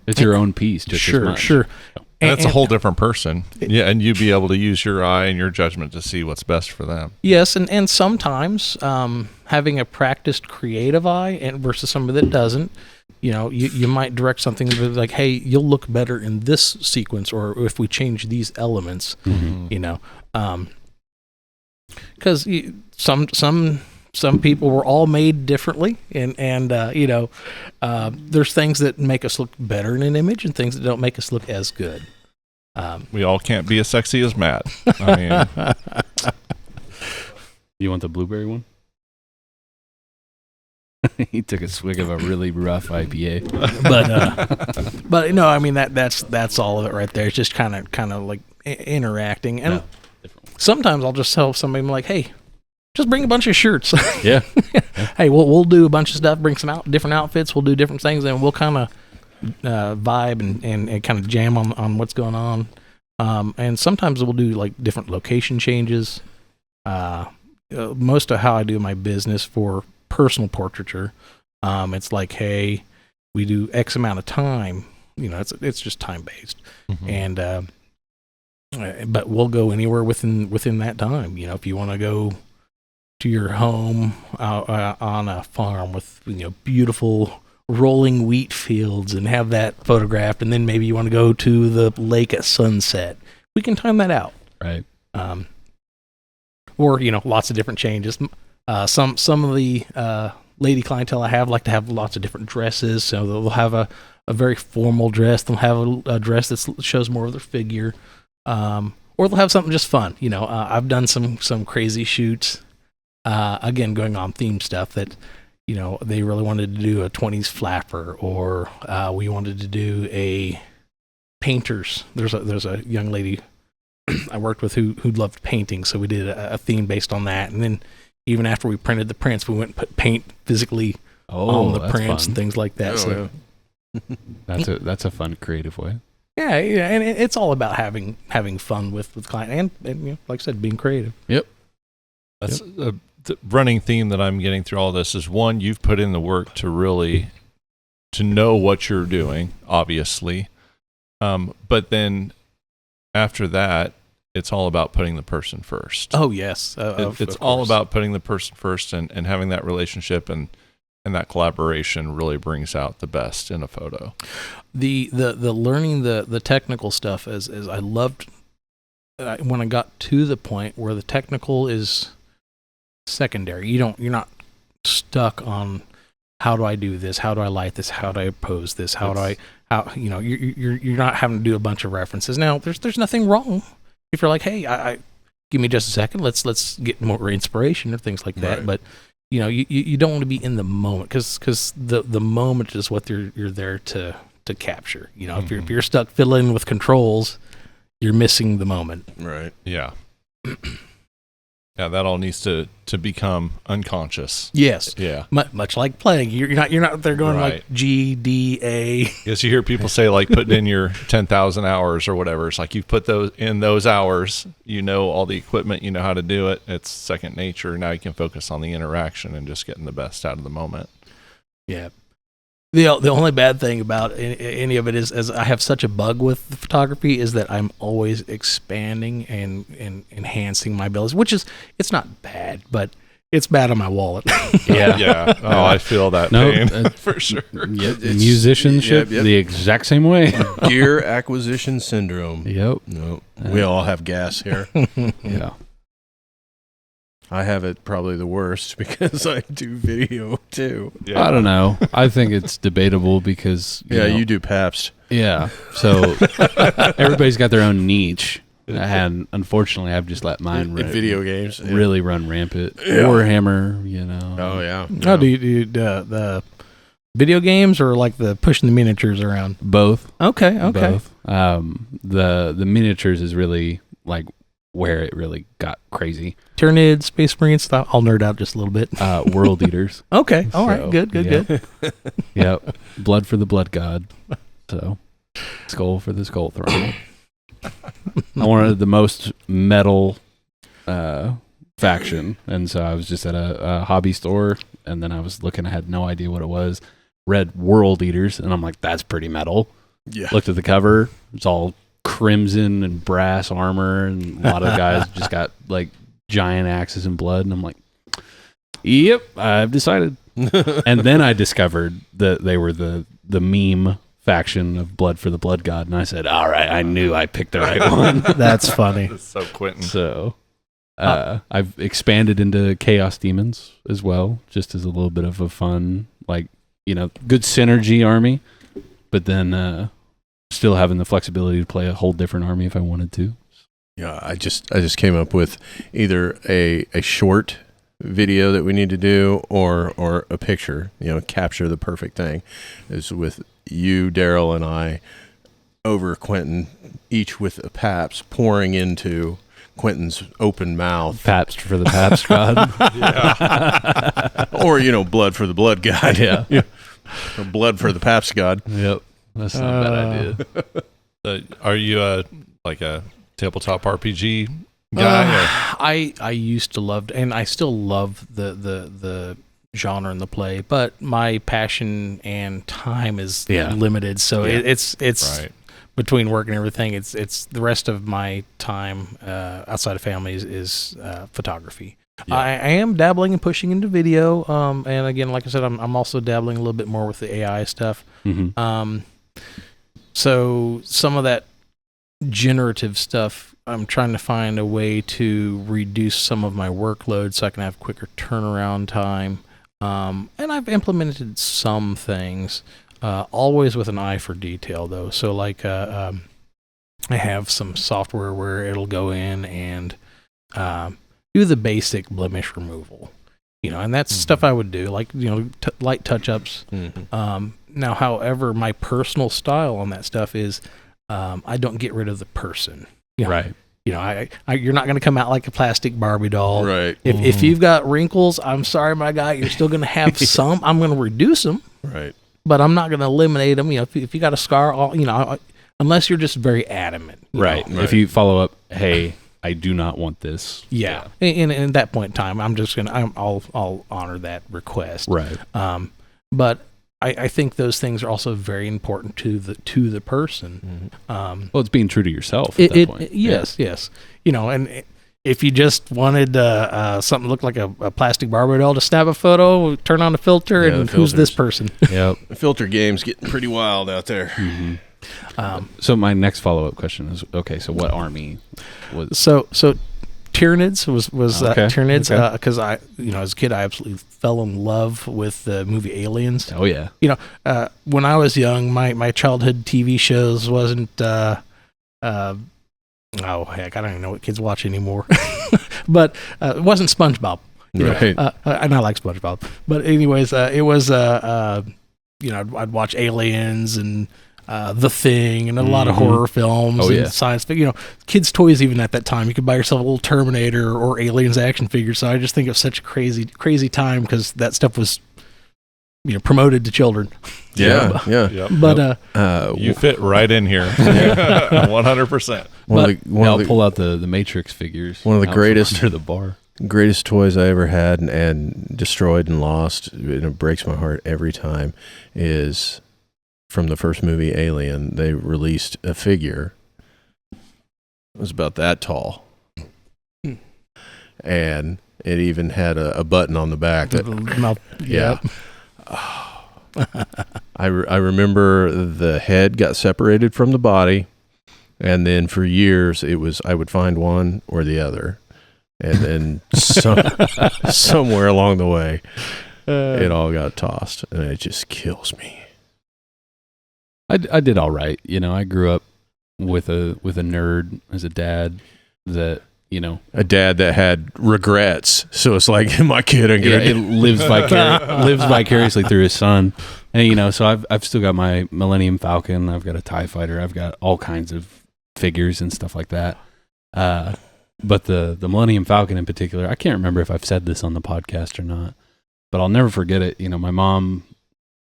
It's your own piece, just as much. Sure. And that's a whole different person. Yeah, and you'd be able to use your eye and your judgment to see what's best for them. Yes, and sometimes having a practiced creative eye and versus somebody that doesn't, you might direct something like, hey, you'll look better in this sequence, or if we change these elements, because some people were all made differently, and there's things that make us look better in an image and things that don't make us look as good. We all can't be as sexy as Matt. I mean, you want the blueberry one? He took a swig of a really rough IPA, but no, I mean that's all of it right there. It's just kind of like interacting, and sometimes I'll just tell somebody, I'm like, hey, just bring a bunch of shirts. Yeah. Hey, we'll do a bunch of stuff. Bring some different outfits. We'll do different things, and we'll kind of vibe and kind of jam on what's going on. And sometimes we'll do like different location changes. Most of how I do my business for personal portraiture, it's like, hey, we do X amount of time. It's just time based, and but we'll go anywhere within that time. If you want to go to your home on a farm with beautiful rolling wheat fields and have that photographed, and then maybe you want to go to the lake at sunset, we can time that out, right? Or lots of different changes. Some of the lady clientele I have like to have lots of different dresses, so they'll have a very formal dress. They'll have a dress that shows more of their figure, or they'll have something just fun. I've done some crazy shoots. Again, going on theme stuff that, they really wanted to do a 20s flapper, or we wanted to do a painters. There's a young lady I worked with who loved painting, so we did a theme based on that. And then even after we printed the prints, we went and put paint physically on the prints and things like that. That's a fun creative way. Yeah, and it's all about having fun with client and like I said, being creative. Yep. That's the running theme that I'm getting through all this is, one, you've put in the work to know what you're doing, obviously. But then after that, it's all about putting the person first. Oh, yes. It's all about putting the person first and having that relationship. And and that collaboration really brings out the best in a photo. The learning the technical stuff as I loved when I got to the point where the technical is secondary. You're not stuck on how do I do this, how do I light this, how do I pose this, you're not having to do a bunch of references. Now there's nothing wrong if you're like, hey, I give me just a second, let's get more inspiration or things like that. Right. But you don't want to be in the moment because the moment is what you're there to capture. If you're stuck fiddling with controls, you're missing the moment. Right. Yeah. Yeah, that all needs to become unconscious. Yes. Yeah. Much like playing, you're not there going Right. like G D A. Yes, you hear people say like putting in your 10,000 hours or whatever. It's like you put those hours, all the equipment, you know how to do it. It's second nature. Now you can focus on the interaction and just getting the best out of the moment. Yeah. The only bad thing about any of it is, as I have such a bug with the photography, is that I'm always expanding and enhancing my abilities, it's not bad, but it's bad on my wallet. Yeah. Yeah. Oh, I feel that pain for sure. Musicianship the exact same way. Gear acquisition syndrome. Yep. No, we all have gas here. Yeah. I have it probably the worst because I do video too. Yeah. I don't know. I think it's debatable because You do Pabst. Yeah. So everybody's got their own niche, and unfortunately, I've just let mine In video games. Yeah. really run rampant. Yeah. Warhammer, Oh yeah. Oh, do you the video games or like the pushing the miniatures around? both. Okay. Both. The miniatures is really like where it really got crazy. Tyranids, Space Marines stuff. I'll nerd out just a little bit. World Eaters. Okay. All right. So, Good. Yep. Blood for the Blood God. So, skull for the Skull Throne. I wanted the most metal faction, and so I was just at a hobby store, and then I was looking. I had no idea what it was. Read World Eaters, and I'm like, that's pretty metal. Yeah. Looked at the cover. It's all crimson and brass armor, and a lot of guys just got like giant axes and blood, and I'm like, yep, I've decided. And then I discovered that they were the meme faction of Blood for the Blood God, and I said, all right, I knew I picked the right one. That's funny. That's so Quentin. So I've expanded into Chaos Demons as well, just as a little bit of a fun, like, good synergy army, but then still having the flexibility to play a whole different army if I wanted to. Yeah, I just came up with either a short video that we need to do or a picture, capture the perfect thing. Is with you, Daryl, and I over Quentin, each with a Pabst pouring into Quentin's open mouth. Pabst for the Pabst God. Or, blood for the blood god. Yeah. Or blood for the Pabst god. Yep. That's not a bad idea. Are you like a tabletop RPG guy? I used to love, and I still love the genre and the play, but my passion and time is limited. So it's Right. between work and everything. It's the rest of my time outside of family is photography. Yeah. I am dabbling and pushing into video. And again, like I said, I'm also dabbling a little bit more with the AI stuff. Mm-hmm. So some of that generative stuff, I'm trying to find a way to reduce some of my workload so I can have quicker turnaround time. And I've implemented some things, always with an eye for detail, though. So, like, I have some software where it'll go in and do the basic blemish removal, and that's stuff I would do, like, light touch-ups. Mm-hmm. Now, however, my personal style on that stuff is I don't get rid of the person. Right. You're not going to come out like a plastic Barbie doll. Right. If you've got wrinkles, I'm sorry, my guy, you're still going to have some. I'm going to reduce them, Right. but I'm not going to eliminate them. If you got a scar, unless you're just very adamant. Right. Right. If you follow up, hey, I do not want this. Yeah. And at that point in time, I'm just I'll honor that request. Right. But I think those things are also very important to the person. Mm-hmm. Well, it's being true to yourself at that point. Yes. And if you just wanted something that looked like a plastic Barbie doll to snap a photo, turn on the filter, Yeah, and the who's this filters. person? Yep. The filter game's getting pretty wild out there. So my next follow-up question is, okay, so what army was? So Tyranids was Okay, Tyranids okay. because I as a kid I absolutely fell in love with the movie Aliens. Oh yeah. When I was young, my childhood TV shows wasn't oh heck, I don't even know what kids watch anymore. But it wasn't SpongeBob. Right. And I like SpongeBob. But anyways, it was I'd watch Aliens and The Thing and a lot of horror films Oh, and yeah. science fiction. Kids' toys even at that time. You could buy yourself a little Terminator or Aliens action figure. So I just think it was such a crazy time because that stuff was promoted to children. Yeah. Yep. But You fit right in here. 100%. I'll pull out the Matrix figures. One of the out greatest- from under the bar. greatest toys I ever had and destroyed and lost, and it breaks my heart every time, is from the first movie Alien. They released a figure. It was about that tall. And it even had a button on the back. That, mouth, yeah. I remember the head got separated from the body, and then for years I would find one or the other. And then somewhere along the way, it all got tossed, and it just kills me. I did all right. I grew up with a nerd as a dad that A dad that had regrets, so it's like my kid ain't gonna it lives vicariously through his son, and so I've still got my Millennium Falcon. I've got a TIE fighter. I've got all kinds of figures and stuff like that. But the Millennium Falcon in particular, I can't remember if I've said this on the podcast or not, but I'll never forget it. My mom,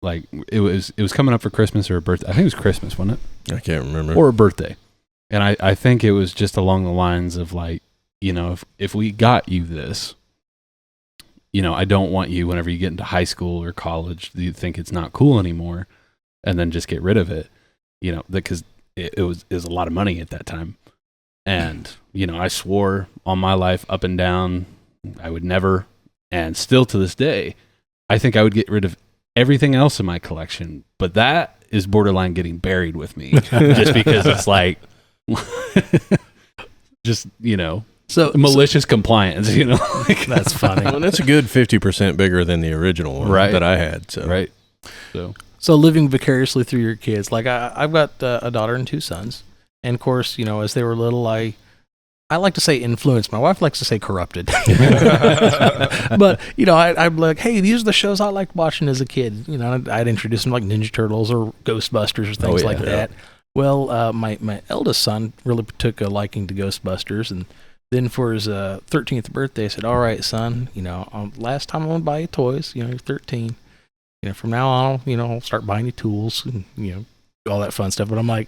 like, it was coming up for Christmas or a birthday. I think it was Christmas, wasn't it? I can't remember. Or a birthday. And I think it was just along the lines of like, if we got you this, I don't want you whenever you get into high school or college, you think it's not cool anymore and then just get rid of it, because it was a lot of money at that time. And, I swore on my life up and down, I would never, and still to this day, I think I would get rid of everything else in my collection. But that is borderline getting buried with me just because it's like, just, so malicious compliance, that's funny. Well, that's a good 50% bigger than the original one Right. that I had. So. Right. So living vicariously through your kids, like I've got a daughter and two sons, and of course, as they were little, I like to say influenced. My wife likes to say corrupted. But I'd be like, hey, these are the shows I liked watching as a kid. I'd introduce them like Ninja Turtles or Ghostbusters or things like that. Well, my eldest son really took a liking to Ghostbusters, and then for his 13th birthday, I said, all right, son, last time I'm going to buy you toys, you're 13. From now on, I'll start buying you tools and, all that fun stuff. But I'm like,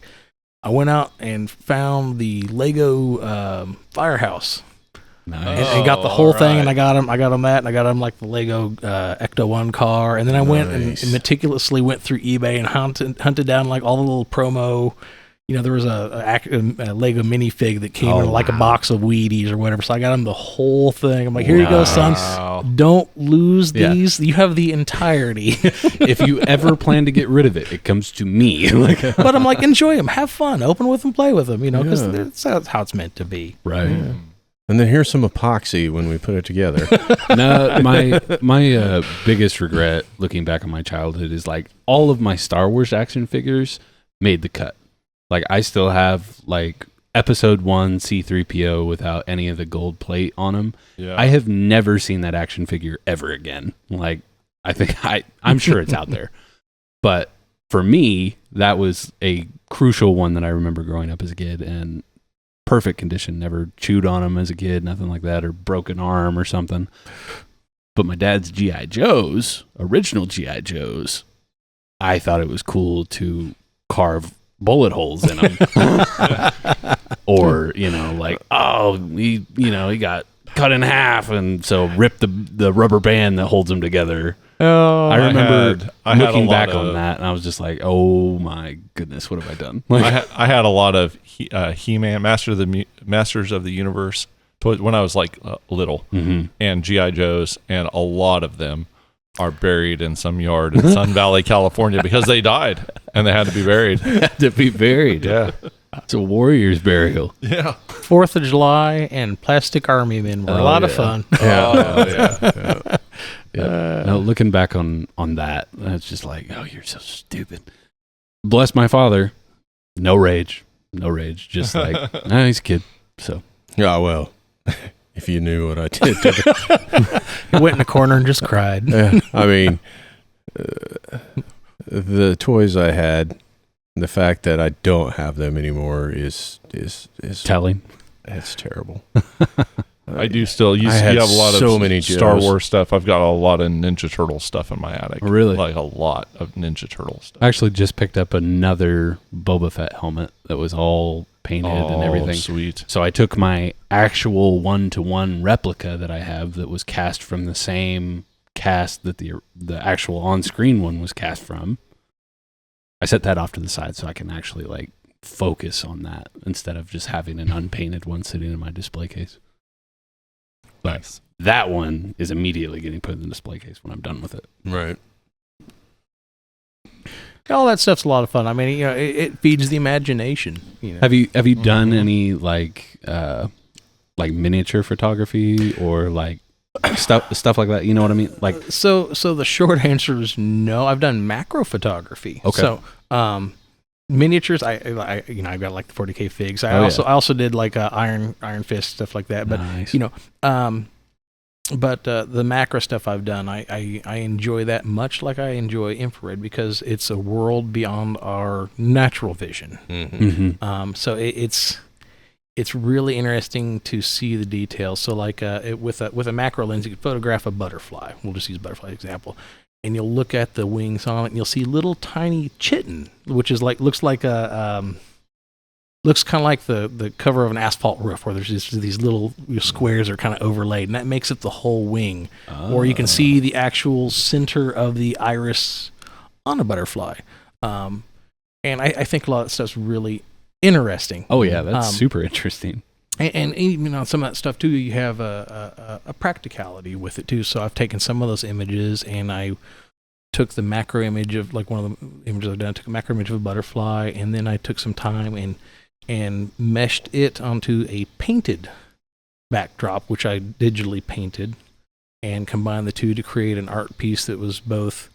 I went out and found the Lego Firehouse. Nice. And got the whole thing, and I got him that, and I got him like the Lego Ecto 1 car. And then I went and meticulously went through eBay and hunted down like all the little promo. There was a Lego minifig that came in like a box of Wheaties or whatever. So I got him the whole thing. I'm like, here you go, son. Don't lose these. You have the entirety. If you ever plan to get rid of it, it comes to me. But I'm like, enjoy them. Have fun. Open with them. Play with them. Because that's how it's meant to be. Right. Yeah. And then here's some epoxy when we put it together. No, my biggest regret looking back on my childhood is like all of my Star Wars action figures made the cut. Like I still have like episode 1 C-3PO without any of the gold plate on him. Yeah. I have never seen that action figure ever again. Like I think I'm sure it's out there. But for me, that was a crucial one that I remember growing up as a kid, and perfect condition, never chewed on him as a kid, nothing like that, or broken arm or something. But my dad's G.I. Joes, original G.I. Joes, I thought it was cool to carve bullet holes in them. Or, like, he got cut in half, and so ripped the rubber band that holds them together. Oh, I remember I had looking a lot back of- on that, and I was just like, oh my goodness, what have I done? I had a lot of He-Man, Masters of the Universe toys when I was like little, Mm-hmm. and GI Joes, and a lot of them are buried in some yard in Sun Valley, California, because they died and they had to be buried. Had to be buried. Yeah, It's a warrior's burial. yeah. 4th of July and plastic army men were a lot of fun. Yeah. No, looking back on that, it's just like, oh, you're so stupid. Bless my father. No rage. Just like, he's a kid. So Yeah, well, if you knew what I did. He went in a corner and just cried. Yeah, I mean, the toys I had, the fact that I don't have them anymore is telling. it's terrible. I do still. You I you had have a lot so of many Star Joes. Wars stuff. I've got a lot of Ninja Turtle stuff in my attic. Really? Like a lot of Ninja Turtle stuff. I actually just picked up another Boba Fett helmet that was all painted and everything. Sweet. So I took my actual 1-to-1 replica that I have that was cast from the same cast that the actual on-screen one was cast from. I set that off to the side so I can actually like focus on that instead of just having an unpainted one sitting in my display case. Nice. That one is immediately getting put in the display case when I'm done with it. Right. All that stuff's a lot of fun. I mean, it feeds the imagination. Have you done any like miniature photography or like stuff like that? You know what I mean? Like, So the short answer is no. I've done macro photography. Okay. So miniatures, I I've got like the 40K figs. I Oh, also did like Iron Fist stuff like that. But nice. but the macro stuff I've done, I enjoy that much like I enjoy infrared because it's a world beyond our natural vision. Mm-hmm. Mm-hmm. So it's really interesting to see the details. So like with a macro lens, you can photograph a butterfly. We'll just use a butterfly example. And you'll look at the wings on it, and you'll see little tiny chitin, which is looks kind of like the cover of an asphalt roof, where there's these little squares are kind of overlaid, and that makes up the whole wing. Or you can see the actual center of the iris on a butterfly. And I think a lot of that stuff's really interesting. Oh yeah, that's super interesting. And even on some of that stuff too, you have a practicality with it too. So I've taken some of those images and I took the macro image of like one of the images I've done. I took a macro image of a butterfly, and then I took some time and meshed it onto a painted backdrop, which I digitally painted, and combined the two to create an art piece that was both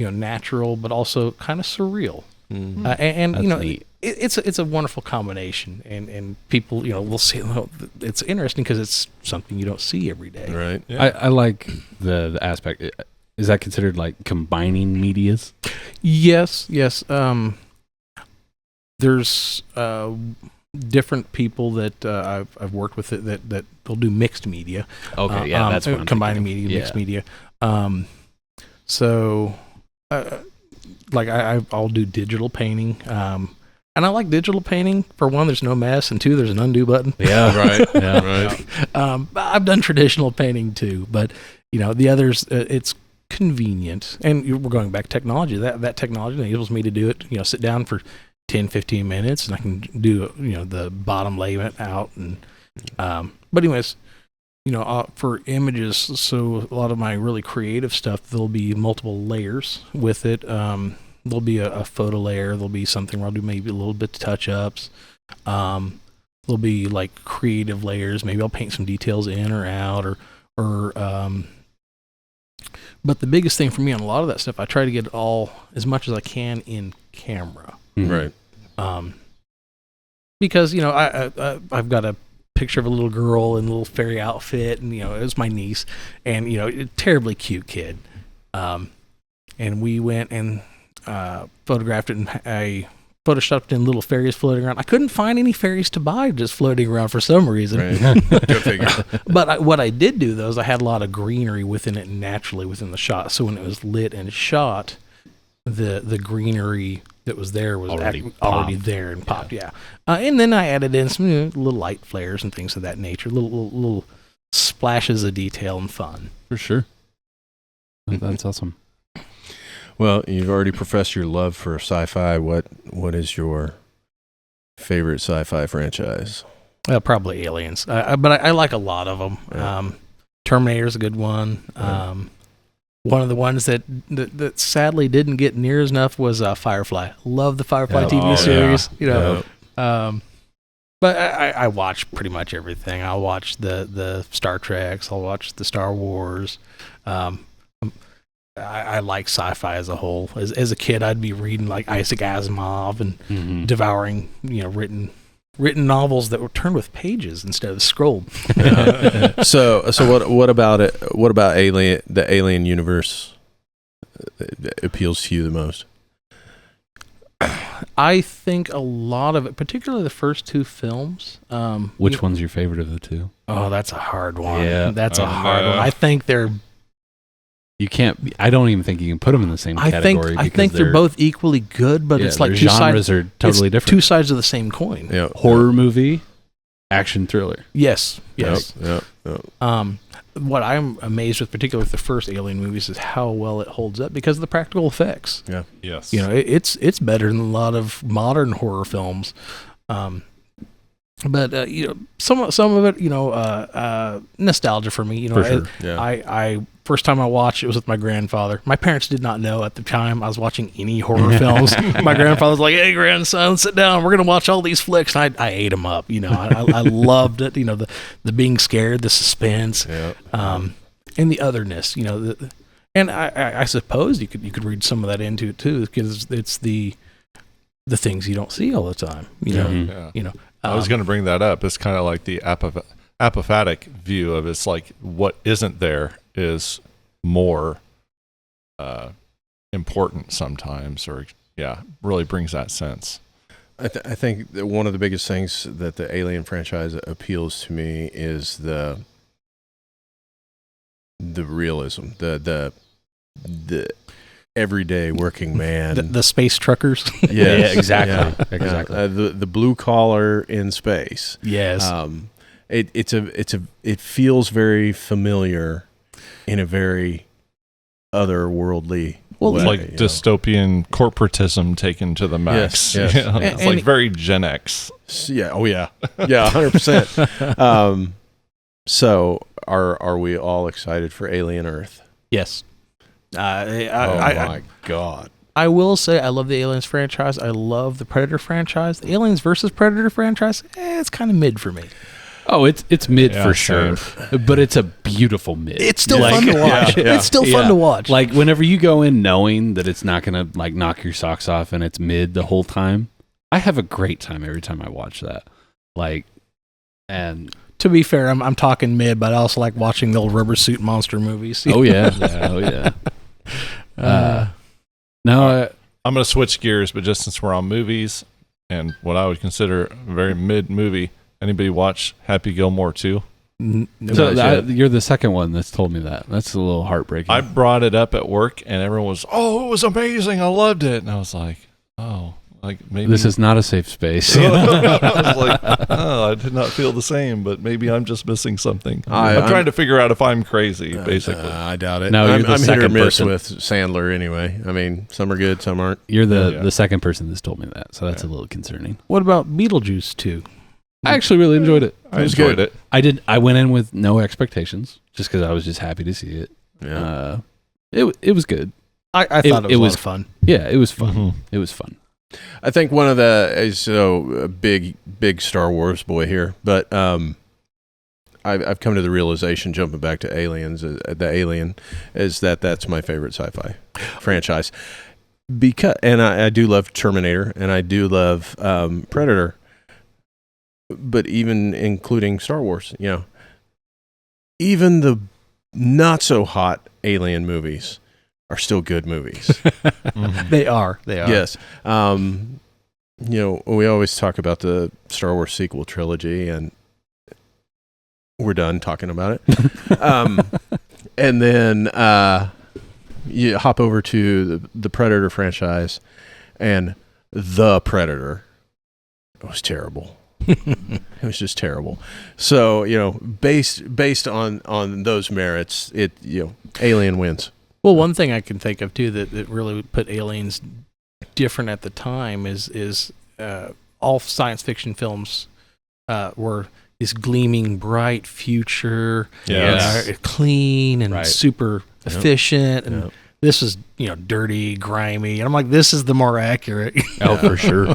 natural but also kind of surreal. Mm-hmm. And That's neat. it's a wonderful combination, and people will see. It's interesting because it's something you don't see every day. Right. Yeah. I like the aspect. Is that considered like combining medias? Yes. There's different people that I've worked with that they'll do mixed media. Okay, yeah, that's what I'm combining thinking. media, mixed media. Like I'll do digital painting. And I like digital painting. For one, there's no mess, and two, there's an undo button. Yeah, Right. yeah. Right. I've done traditional painting too, but the others, it's convenient. And we're going back to technology. That technology enables me to do it. Sit down for 10, 15 minutes, and I can do the bottom layout out. And but anyways, for images, so a lot of my really creative stuff, there'll be multiple layers with it. There'll be a photo layer. There'll be something where I'll do maybe a little bit of touch-ups. There'll be like creative layers. Maybe I'll paint some details in or out, but the biggest thing for me on a lot of that stuff, I try to get it all as much as I can in camera. Mhm. Right. Because I've got a picture of a little girl in a little fairy outfit, and it was my niece, and a terribly cute kid. And we went and photographed it, and I photoshopped in little fairies floating around. I couldn't find any fairies to buy just floating around for some reason. Right. Go figure. But what I did do, though, is I had a lot of greenery within it naturally within the shot. So when it was lit and shot, the greenery that was there was already there and popped. Yeah. And then I added in some little light flares and things of that nature, little splashes of detail and fun. For sure. That's awesome. Well, you've already professed your love for sci-fi. What is your favorite sci-fi franchise? Probably Aliens, but I like a lot of them. Yeah. Terminator's a good one. One of the ones that sadly didn't get near as enough was Firefly. Love the Firefly TV series. But I watch pretty much everything. I'll watch the Star Treks. I'll watch the Star Wars. I like sci-fi as a whole. As a kid, I'd be reading like Isaac Asimov and devouring written novels that were turned with pages instead of scrolled. So what about it? What about the Alien universe that appeals to you the most? I think a lot of it, particularly the first two films. Which one's your favorite of the two? Oh, that's a hard one. Yeah. That's a hard one. I think they're. You can't. I don't even think you can put them in the same category. I think they're both equally good, but it's like their two genres are totally different. Two sides of the same coin. Yeah, horror movie, action thriller. Yes. Yep. What I'm amazed with, particularly with the first Alien movies, is how well it holds up because of the practical effects. Yeah. Yes. It's better than a lot of modern horror films. But some of it, nostalgia for me. For sure. I first time I watched it was with my grandfather. My parents did not know at the time I was watching any horror films. My grandfather was like, "Hey, grandson, sit down. We're gonna watch all these flicks." And I ate them up. I loved it. The being scared, the suspense, and the otherness. And I suppose you could read some of that into it too, because it's the things you don't see all the time. I was going to bring that up. It's kind of like the apophatic view of it's like what isn't there is more important sometimes, or really brings that sense. I think that one of the biggest things that the Alien franchise appeals to me is the realism, the everyday working man, the space truckers. Yeah, exactly. The blue collar in space. Yes. It feels very familiar in a very otherworldly way. It's like dystopian corporatism taken to the max. Yes. It's like very Gen X. Yeah. Oh yeah. Yeah. 100%. So are we all excited for Alien Earth? Yes. My God. I will say I love the Aliens franchise. I love the Predator franchise. The Aliens versus Predator franchise, it's kind of mid for me. Oh, it's mid for sure, but it's a beautiful mid. It's still fun to watch. It's still fun to watch. Like whenever you go in knowing that it's not gonna like knock your socks off and it's mid the whole time, I have a great time every time I watch that. And to be fair, I'm talking mid, but I also like watching the old rubber suit monster movies. Oh yeah. No, I'm going to switch gears, but just since we're on movies and what I would consider a very mid movie, anybody watch Happy Gilmore 2? You're the second one that's told me that. That's a little heartbreaking. I brought it up at work, and everyone was, "Oh, it was amazing! I loved it." And I was like, "Oh, like maybe this is not a safe space." I was like, "Oh, I did not feel the same, but maybe I'm just missing something." I'm trying to figure out if I'm crazy. Basically, I doubt it. No, I'm you're the hit or second miss person. with Sandler anyway. I mean, some are good, some aren't. You're the second person that's told me that, so that's a little concerning. What about Beetlejuice 2? I actually really enjoyed it. I enjoyed it. I went in with no expectations, just because I was just happy to see it. Yeah. It was good. I thought it was a lot of fun. Yeah, it was fun. Mm-hmm. It was fun. I think one of a big Star Wars boy here, but I've come to the realization, jumping back to Aliens, the Alien, is that's my favorite sci-fi franchise. And I do love Terminator, and I do love Predator, but even including Star Wars, even the not so hot Alien movies are still good movies. Mm-hmm. They are. Yes. We always talk about the Star Wars sequel trilogy, and we're done talking about it. And then you hop over to the Predator franchise, and the Predator was terrible. It was just terrible. So, based on those merits, Alien wins. Well, one thing I can think of too that really put Aliens different at the time is all science fiction films were this gleaming, bright future, clean and Right. super efficient, and this is dirty, grimy, and I'm like, this is the more accurate. Oh, for sure.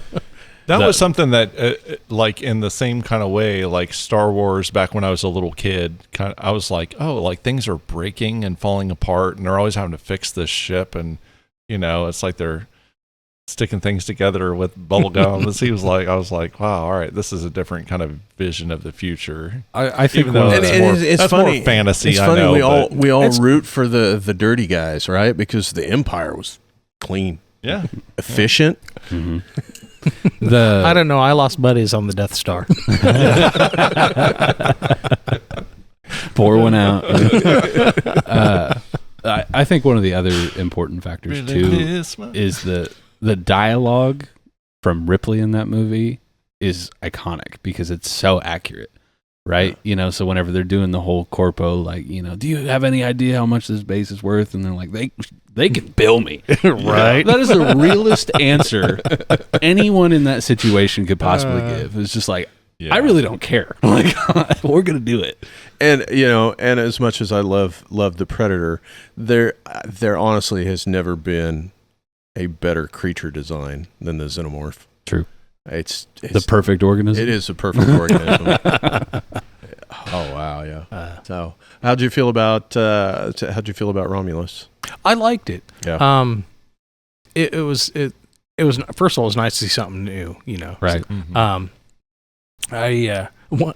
That was something that, like, in the same kind of way, like Star Wars back when I was a little kid, I was like, oh, like things are breaking and falling apart, and they're always having to fix this ship, and it's like they're sticking things together with bubble gum. I was like, wow, all right, this is a different kind of vision of the future. I think Even though it's funny. More fantasy. It's funny. I know, we all root for the dirty guys, right? Because the Empire was clean, efficient. Mm-hmm. I don't know. I lost buddies on the Death Star. Pour one out. I think one of the other important factors too is the dialogue from Ripley in that movie is iconic because it's so accurate, right? So whenever they're doing the whole corpo, like, do you have any idea how much this base is worth? And they're like, they can bill me, right? That is the realest answer anyone in that situation could possibly give. It's just like, I really don't care. Like, we're gonna do it. And and as much as I love the Predator, there honestly has never been a better creature design than the Xenomorph. True. It's the perfect organism. It is a perfect organism. Oh wow, yeah. So, how'd you feel about Romulus? I liked it. Yeah. It was first of all, it was nice to see something new. Right. Mm-hmm.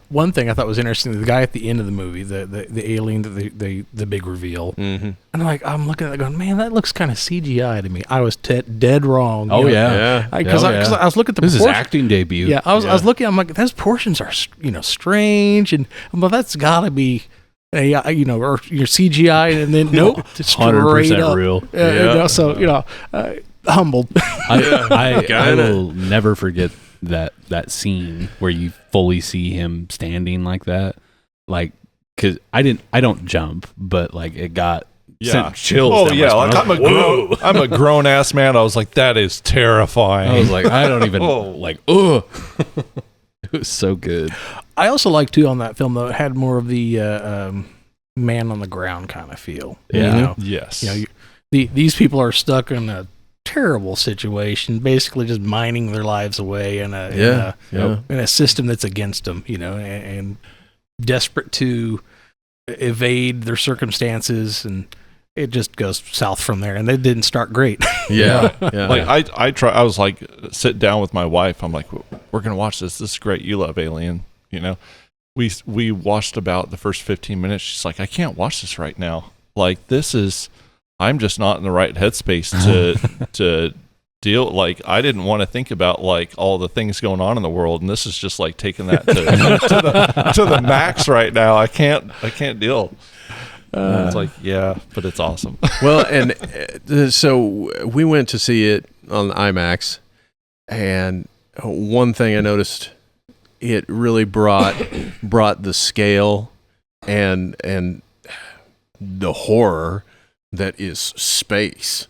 One thing I thought was interesting, the guy at the end of the movie, the alien, the big reveal, and I'm looking at it going, man, that looks kind of CGI to me. I was dead wrong. Oh yeah, because I was looking at the this is acting debut. Yeah, I was looking. I'm like, those portions are strange, and well, that's got to be. Or your CGI, and then nope, 100% real. So humbled. I will never forget that scene where you fully see him standing like that, like, because I don't jump, but like it got sent chills. Oh down yeah, my spine. like I'm a grown ass man. I was like, that is terrifying. I was like, I don't even like. It was so good. I also like too on that film though, it had more of the man on the ground kind of feel. Yeah. Yes. These people are stuck in a terrible situation, basically just mining their lives away in a system that's against them, and desperate to evade their circumstances, and it just goes south from there, and they didn't start great. Like I was like, sit down with my wife. I'm like, we're gonna watch this. This is great. You love Alien, We watched about the first 15 minutes. She's like, I can't watch this right now. Like, I'm just not in the right headspace to deal. Like, I didn't want to think about like all the things going on in the world, and this is just like taking that to the max right now. I can't deal. It's like, yeah, but it's awesome. Well, and so we went to see it on IMAX, and one thing I noticed, it really brought the scale and the horror that is space.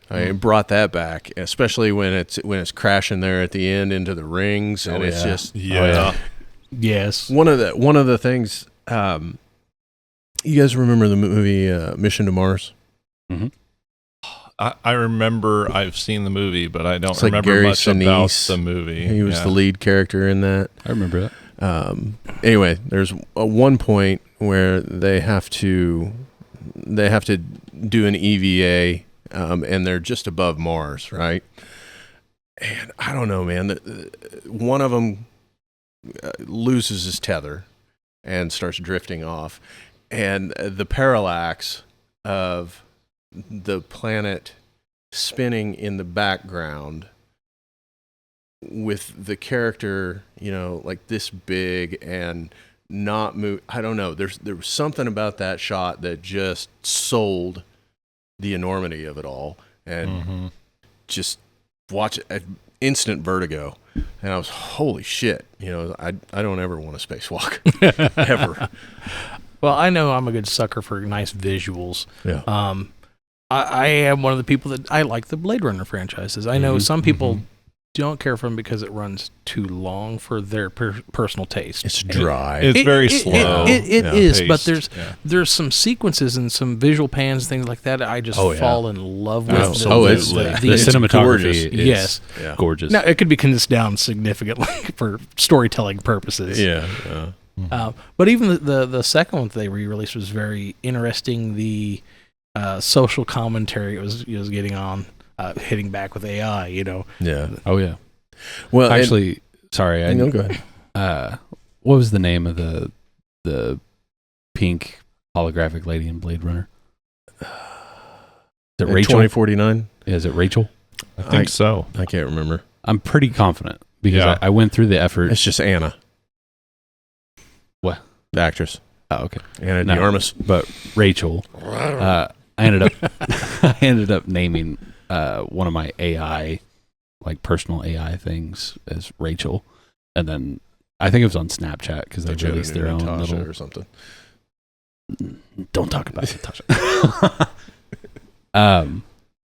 It brought that back, especially when it's crashing there at the end into the rings, and it's just Yes. One of the things. You guys remember the movie Mission to Mars? Mm-hmm. I remember I've seen the movie, but I don't It's like remember Gary much about the movie. He was the lead character in that. I remember that. Anyway, there's one point where they have to do an EVA, and they're just above Mars, right? And I don't know, man. One of them loses his tether and starts drifting off, and the parallax of the planet spinning in the background with the character, like this big and not move. I don't know. There was something about that shot that just sold the enormity of it all, and just watch it, instant vertigo. And I was, holy shit, I don't ever want to spacewalk ever. Well, I know I'm a good sucker for nice visuals. Yeah. I am one of the people that I like the Blade Runner franchises. I know some people don't care for them because it runs too long for their personal taste. It's dry. It's very slow. It is, but paced. there's some sequences and some visual pans, things like that. I just fall in love with. The cinematography gorgeous. is gorgeous. Now it could be condensed down significantly for storytelling purposes. Yeah. But even the second one that they re-released was very interesting. The social commentary it was getting on, hitting back with AI. Yeah. Oh yeah. Well, Actually, sorry. go ahead. What was the name of the pink holographic lady in Blade Runner? Is it Rachel? 2049? Is it Rachel? I think so. I can't remember. I'm pretty confident because I went through the effort. It's just Anna. What? The actress. Oh, okay. Anna de Armas. But Rachel, I ended up naming one of my AI, like personal AI things as Rachel, and then I think it was on Snapchat because they released their own Natasha little or something. Don't talk about Natasha.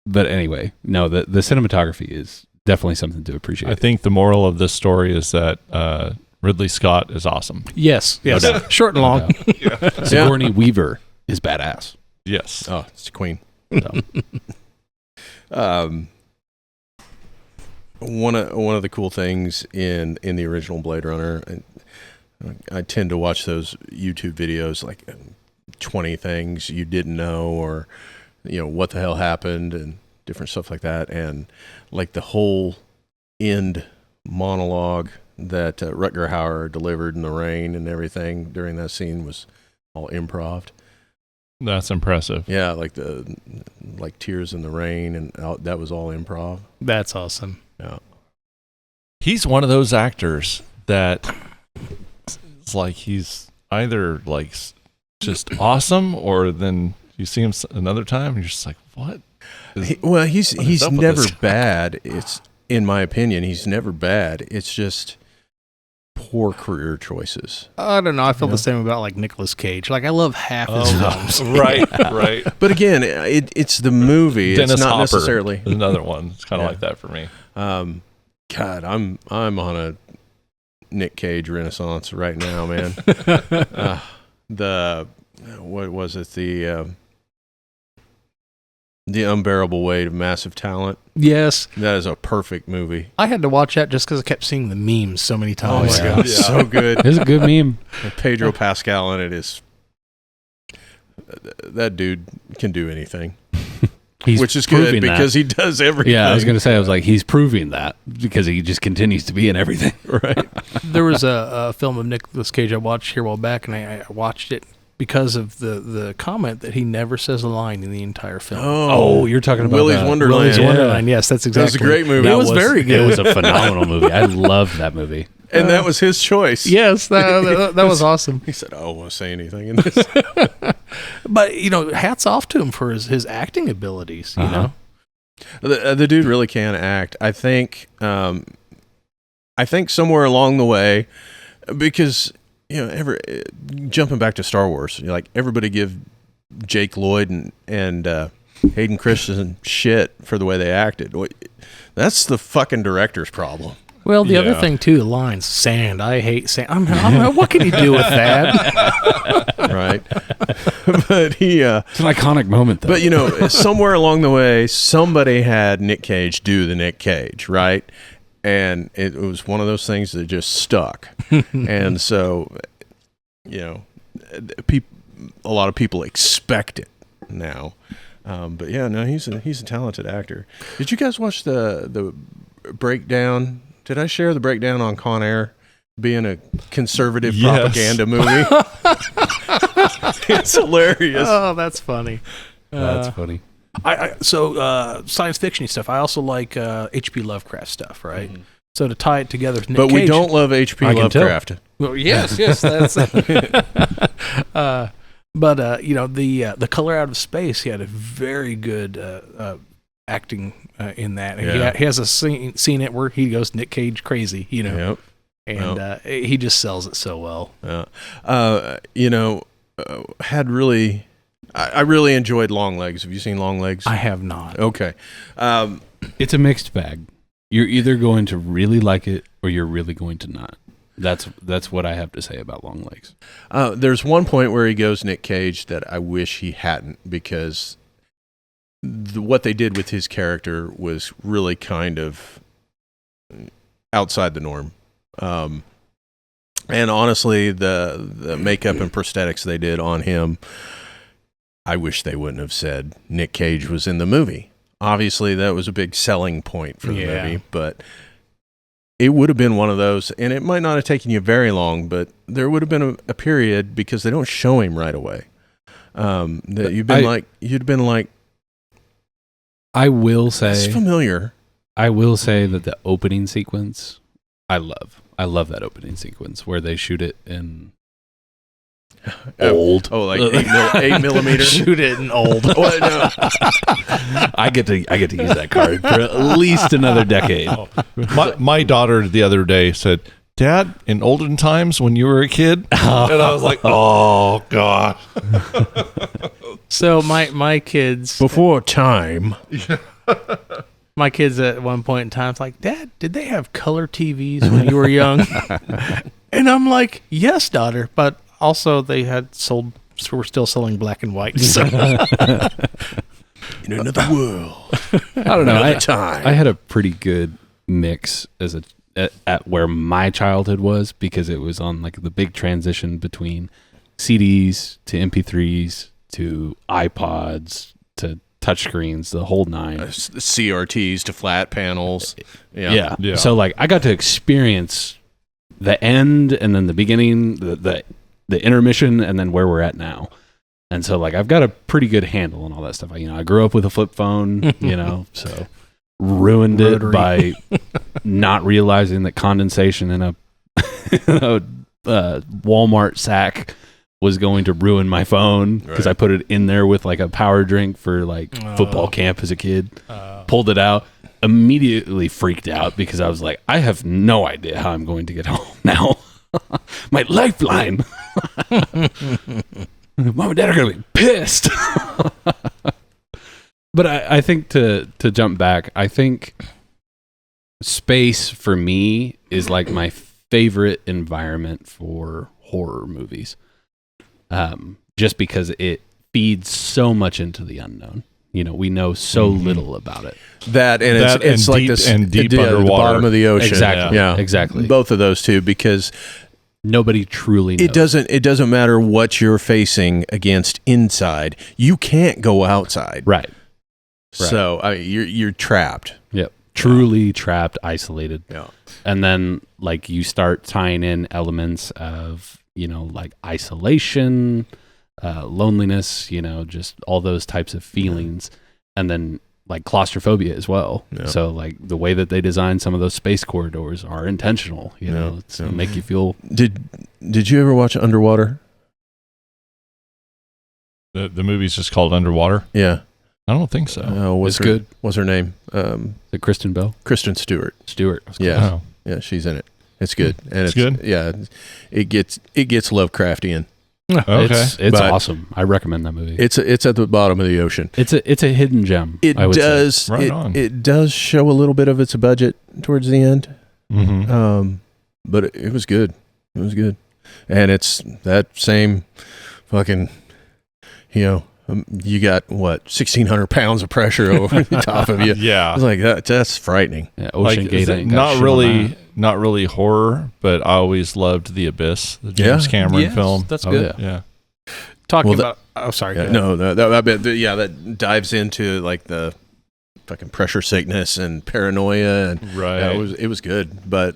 But anyway, no, the cinematography is definitely something to appreciate. I think the moral of this story is that Ridley Scott is awesome. Yes. No doubt. Short and long. Sigourney Weaver is badass. Yes. Oh, it's Queen. So. One of the cool things in the original Blade Runner, I tend to watch those YouTube videos like 20 things you didn't know, or what the hell happened and different stuff like that, and like the whole end monologue that Rutger Hauer delivered in the rain and everything during that scene was all improv. That's impressive. Yeah, like Tears in the Rain, and that was all improv. That's awesome. Yeah. He's one of those actors that it's like he's either like just awesome, or then you see him another time and you're just like, what? He's never bad. It's, in my opinion, he's never bad. It's just poor career choices. I don't know. I feel the same about like Nicolas Cage. Like I love half his films. Right. But again, it's the movie. Dennis it's not Hopper necessarily is another one. It's kind of like that for me. God, I'm on a Nick Cage renaissance right now, man. What was it? The Unbearable Weight of Massive Talent. Yes. That is a perfect movie. I had to watch that just because I kept seeing the memes so many times. Oh my God, so good. It's a good meme. Pedro Pascal in it is... That dude can do anything. Which is good because he does everything. Yeah, I was going to say, I was like, he's proving that because he just continues to be in everything. Right. There was a film of Nicolas Cage I watched here a while back, and I watched it because of the comment that he never says a line in the entire film. Oh, you're talking about Willy's Wonderland. Willy's Wonderland. Yes, that's exactly. That was a great movie. It was very good. It was a phenomenal movie. I loved that movie. And that was his choice. Yes, that was awesome. He said, I don't want to say anything in this. But, hats off to him for his acting abilities, you know? The dude really can act. I think somewhere along the way, because jumping back to Star Wars, like everybody give Jake Lloyd and Hayden Christensen shit for the way they acted. That's the fucking director's problem. Well, the other thing too, the lines, sand. I hate sand. What can you do with that? Right. But it's an iconic moment, though. But somewhere along the way, somebody had Nick Cage do the Nick Cage, right? And it was one of those things that just stuck. And so, a lot of people expect it now. But yeah, no, he's a talented actor. Did you guys watch the breakdown? Did I share the breakdown on Con Air being a conservative propaganda movie? It's hilarious. Oh, that's funny. That's funny. So science fiction stuff. I also like H.P. Lovecraft stuff, right? Mm-hmm. So to tie it together with Nick Cage, we Cage, don't love H.P. Lovecraft. Well, yes, that's. But the Color Out of Space, he had a very good acting in that. And he has a scene in it where he goes Nick Cage crazy, Yep. And he just sells it so well. I really enjoyed Long Legs. Have you seen Long Legs? I have not. Okay. It's a mixed bag. You're either going to really like it or you're really going to not. That's what I have to say about Long Legs. There's one point where he goes Nick Cage that I wish he hadn't, because what they did with his character was really kind of outside the norm. And honestly, the makeup and prosthetics they did on him, I wish they wouldn't have said Nick Cage was in the movie. Obviously, that was a big selling point for the movie, but it would have been one of those, and it might not have taken you very long, but there would have been a period, because they don't show him right away. That you'd been like, I will say, it's familiar. I will say that the opening sequence, I love that opening sequence where they shoot it in old. Oh, like 8 millimeter. Shoot it in old. Well, no. I get to use that card for at least another decade. My daughter the other day said, "Dad, in olden times when you were a kid," and I was like, "Oh God." So my kids Before time. My kids at one point in time was like, "Dad, did they have color TVs when you were young?" And I'm like, "Yes, daughter, but also they were still selling black and white." So. In another world. I don't know. Another time. I had a pretty good mix at where my childhood was, because it was on like the big transition between CDs to MP3s to iPods to touchscreens, the whole nine. CRTs to flat panels. Yeah. So like I got to experience the end and then the beginning, the intermission, and then where we're at now. And so like I've got a pretty good handle on all that stuff. I grew up with a flip phone, so ruined Rotary. it by not realizing that condensation in a Walmart sack was going to ruin my phone, because I put it in there with like a power drink for like football camp as a kid. Pulled it out, immediately freaked out, because I was like, I have no idea how I'm going to get home now. My lifeline. Mom and Dad are going to be pissed. But I think to jump back, I think space for me is like my favorite environment for horror movies. Just because it feeds so much into the unknown. We know so little about it. It's like deep, this and deep the underwater. bottom of the ocean. Exactly. Yeah. Exactly. Both of those two, because nobody truly knows. it doesn't matter what you're facing against inside. You can't go outside. Right. So you're trapped. Yep. Truly trapped, isolated. Yeah. And then like you start tying in elements of, like isolation, loneliness, just all those types of feelings. And then like claustrophobia as well. Yeah. So like the way that they design some of those space corridors are intentional, to make you feel. Did you ever watch Underwater? The movie's just called Underwater. Yeah. I don't think so. It's good. What's her name? The Kristen Bell? Kristen Stewart. Yeah. Oh. Yeah, she's in it. It's good. And it's good? Yeah. It gets Lovecraftian. Okay. It's awesome. I recommend that movie. It's at the bottom of the ocean. It's a hidden gem. It does. Say. Right on. It does show a little bit of its budget towards the end. Mm-hmm. But it was good. It was good. And it's that same fucking, you got 1,600 pounds of pressure over the top of you. Yeah. It's like that's frightening. Yeah, Ocean Gate. Not really horror, but I always loved The Abyss, the James Cameron film. That's good. Yeah. Talking about. Oh, sorry. Yeah, no, that dives into like the fucking pressure sickness and paranoia, and Right. it was good. But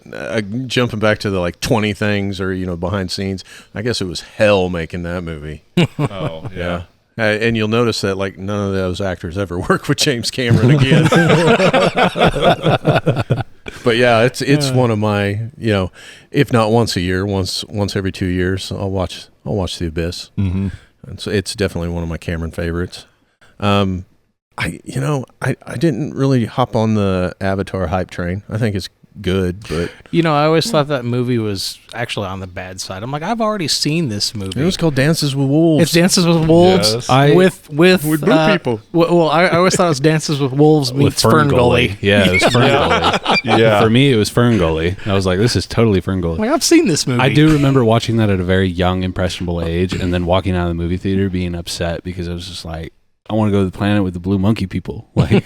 jumping back to the like 20 things or behind scenes, I guess it was hell making that movie. Oh, yeah. And you'll notice that like none of those actors ever work with James Cameron again. But yeah, it's one of my, if not once a year, once every 2 years, I'll watch The Abyss. Mm-hmm. And so it's definitely one of my Cameron favorites. I didn't really hop on the Avatar hype train. I think it's good, but You know, I always thought that movie was actually on the bad side. I'm like, I've already seen this movie. it was called Dances with Wolves. It's Dances with Wolves Yes. with With blue people. Well, I always thought it was Dances with Wolves meets Ferngully. Yeah, it was Ferngully. Yeah. For me, it was Ferngully. I was like, this is totally Ferngully. Like, I've seen this movie. I do remember watching that at a very young, impressionable age, and then walking out of the movie theater being upset because I was just like, I want to go to the planet with the blue monkey people. Like,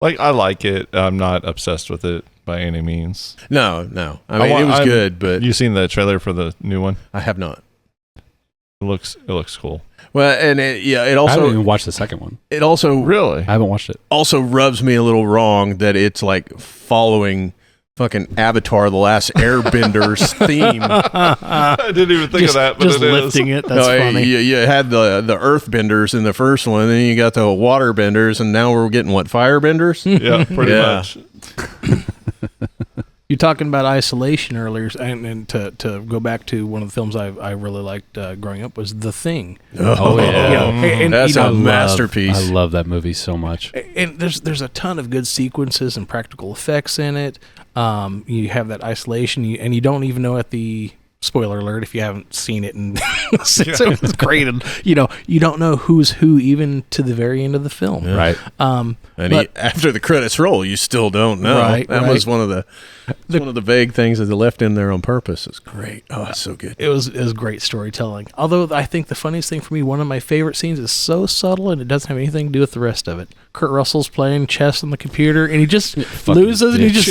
Like, I like it. I'm not obsessed with it by any means. No. I mean, it was good, but You seen the trailer for the new one? I have not. It looks cool. Well, and it I haven't also even watched the second one. Really? I haven't watched it. also rubs me a little wrong that it's like following fucking Avatar: The Last Airbender's theme. I didn't even think of that, but just it is. lifting it. That's funny. You had the Earthbenders in the first one, then you got the Waterbenders, and now we're getting what, Firebenders? Yeah, pretty Yeah. much. You're talking about isolation earlier, and to go back to one of the films I really liked growing up was The Thing. Oh, yeah. You know, and, That's you know, a masterpiece. I love that movie so much. and there's a ton of good sequences and practical effects in it. You have that isolation, and you don't even know at the spoiler alert if you haven't seen it, and since it was great, and you don't know who's who even to the very end of the film. Yeah. Right. And But- after the credits roll, you still don't know. Right, That right. was one of the vague things that they left in there on purpose. It's great. Oh, it's so good. It was great storytelling. Although I think the funniest thing for me, one of my favorite scenes, is so subtle and it doesn't have anything to do with the rest of it. Kurt Russell's playing chess on the computer and he just loses and he just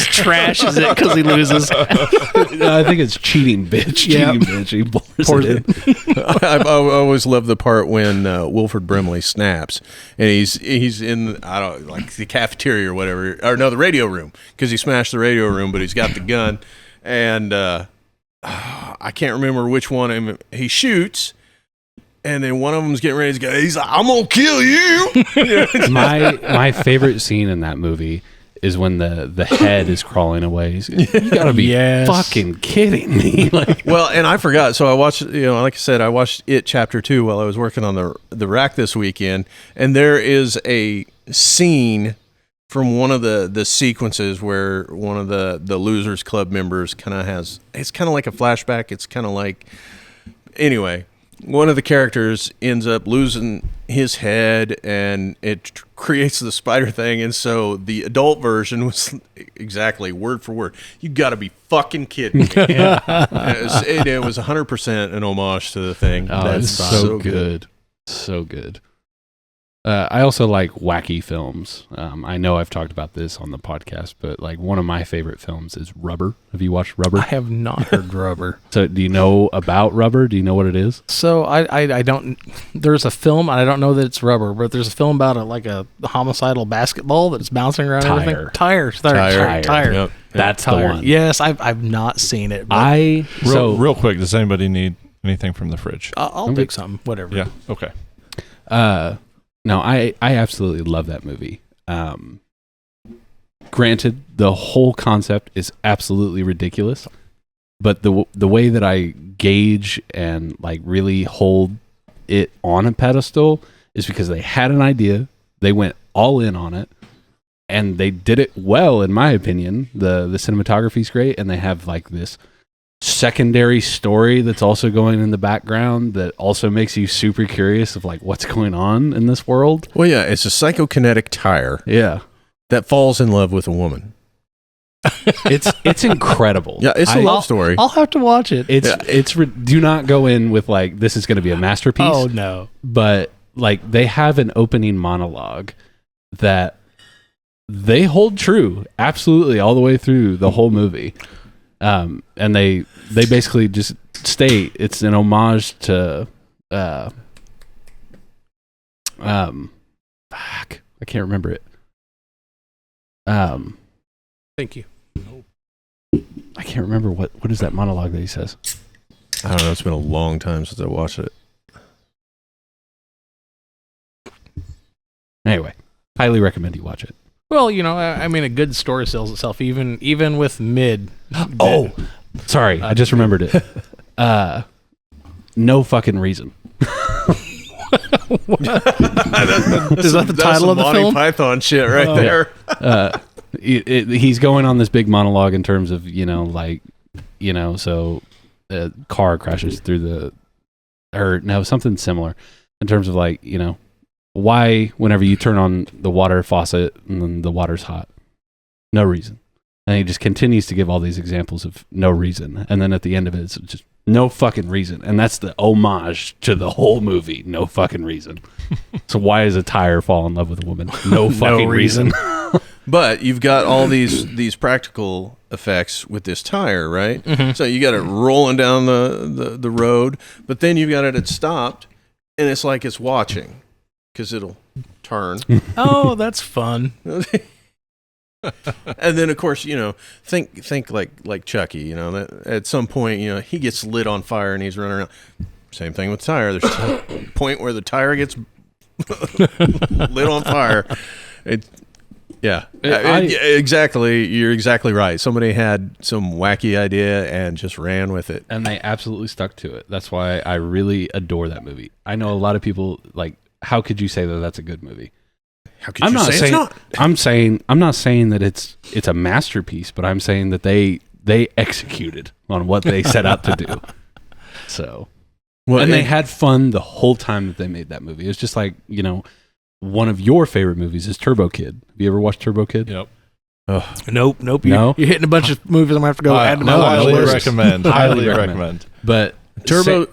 trashes it because he loses. I think it's cheating, bitch. Yeah. Cheating, bitch. He pours it in. I always love the part when Wilford Brimley snaps and he's in like the cafeteria or whatever, or no, the radio room, because he smashed the radio room, but he's got the gun and I can't remember which one he shoots. And then one of them's getting ready to go. He's like, "I'm gonna kill you." My favorite scene in that movie is when the head is crawling away. You gotta be Yes. fucking kidding me! Like, Well, and I forgot. So I watched, like I said, I watched It Chapter 2 while I was working on the rack this weekend. And there is a scene from one of the sequences where one of the Losers Club members kind of it's kind of like a flashback. It's kind of like, anyway, one of the characters ends up losing his head and it creates the spider thing. And so the adult version was exactly word for word. You got to be fucking kidding me. It was 100% an homage to the thing. oh, it's so good. So good. I also like wacky films. I know I've talked about this on the podcast, but like one of my favorite films is Rubber. Have you watched Rubber? I have not heard Rubber. So do you know about Rubber? Do you know what it is? So I don't. There's a film, and I don't know that it's Rubber, but there's a film about a homicidal basketball that's bouncing around and everything. Tire. Yep. That's the Tire. one. Yes, I've not seen it. But Real quick, does anybody need anything from the fridge? I'll pick something. Whatever. Yeah. Okay. No, I absolutely love that movie. Granted, the whole concept is absolutely ridiculous, but the way that I gauge and like really hold it on a pedestal is because they had an idea, they went all in on it, and they did it well, in my opinion. The cinematography's great, and they have like this secondary story that's also going in the background that also makes you super curious of like what's going on in this world. Well, yeah, it's a psychokinetic tire Yeah. that falls in love with a woman. It's incredible. Yeah, it's a love story. I'll have to watch it. Do not go in with like this is going to be a masterpiece. Oh no. But like they have an opening monologue that they hold true absolutely all the way through the whole movie. And they basically just state it's an homage to fuck, I can't remember it. Thank you. I can't remember what is that monologue that he says. I don't know. It's been a long time since I watched it. Anyway, highly recommend you watch it. Well, I mean, a good story sells itself, even with mid. Oh, sorry, I just remembered it. No fucking reason. Is that the title of the Monty film? Python shit right there. He's going on this big monologue in terms of so a car crashes through something similar in terms of why whenever you turn on the water faucet and then the water's hot, no reason. And he just continues to give all these examples of no reason, and then at the end of it, it's just no fucking reason, and that's the homage to the whole movie. No fucking reason. So why does a tire fall in love with a woman? No fucking reason. But you've got all these practical effects with this tire, right? Mm-hmm. So you got it rolling down the road, but then you've got it stopped, and it's like it's watching because it'll turn. Oh, that's fun. And then, of course, think like Chucky. That at some point, he gets lit on fire and he's running around. Same thing with the tire. There's a point where the tire gets lit on fire. Exactly. You're exactly right. Somebody had some wacky idea and just ran with it, and they absolutely stuck to it. That's why I really adore that movie. I know a lot of people how could you say that that's a good movie? How could you say it's not? I'm not saying that it's a masterpiece, but I'm saying that they executed on what they set out to do. So, they had fun the whole time that they made that movie. It's just one of your favorite movies is Turbo Kid. Have you ever watched Turbo Kid? Yep. Nope. No? You're hitting a bunch of movies I'm going to have to go add to my highly list. recommend. Highly recommend. But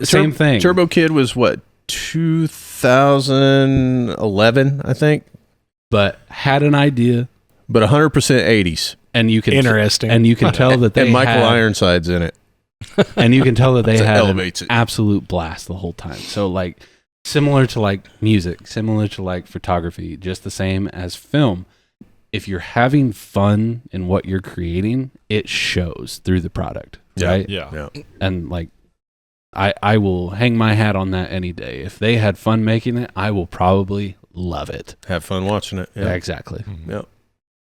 same thing. Turbo Kid was what, 2011, I think? But had an idea, but 100% 80s, and you can interesting, and you can tell that they and Michael Ironside's in it, and you can tell that they had an it. absolute blast the whole time. So similar to music, similar to photography, just the same as film. If you're having fun in what you're creating, it shows through the product, right? Yeah. And I will hang my hat on that any day. If they had fun making it, I will probably love it. Have fun watching it. Yeah, exactly. Mm-hmm. Yep.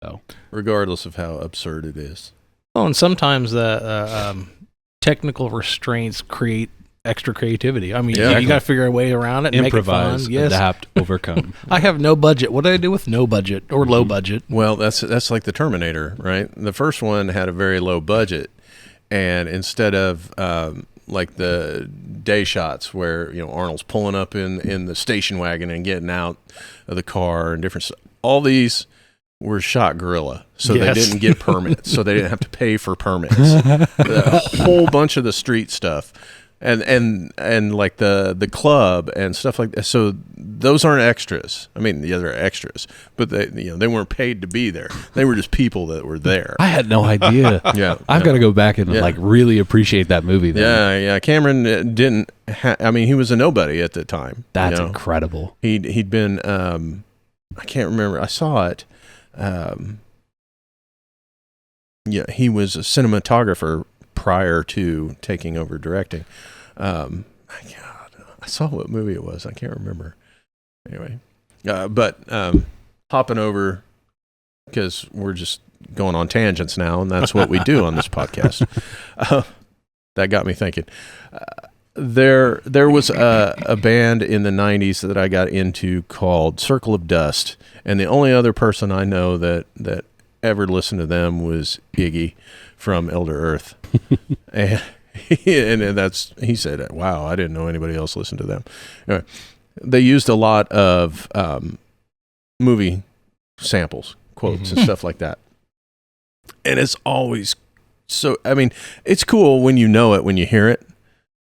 So, regardless of how absurd it is. Well, and sometimes the technical restraints create extra creativity. I mean, you got to figure a way around it and improvise, make it fun. Yes. adapt, overcome. I have no budget. What do I do with no budget or low budget? Well, that's like the Terminator, right? The first one had a very low budget, and instead of the day shots where Arnold's pulling up in the station wagon and getting out of the car and different stuff, all these were shot guerrilla, so they didn't get permits, so they didn't have to pay for permits. A whole bunch of the street stuff, and the club and stuff like that. So those aren't extras. I mean, they're extras, but they weren't paid to be there. They were just people that were there. I had no idea. I've got to go back and really appreciate that movie. Then. Yeah. Cameron didn't. He was a nobody at the time. That's incredible. He'd been. I can't remember. I saw it. He was a cinematographer prior to taking over directing. God, I saw what movie it was. I can't remember. Anyway, but hopping over, because we're just going on tangents now, and that's what we do on this podcast. That got me thinking. There was a band in the 90s that I got into called Circle of Dust, and the only other person I know that ever listened to them was Iggy from Elder Earth. and he said, wow, I didn't know anybody else listened to them. Anyway, they used a lot of movie samples, quotes, and stuff like that. And it's always it's cool when you know it, when you hear it,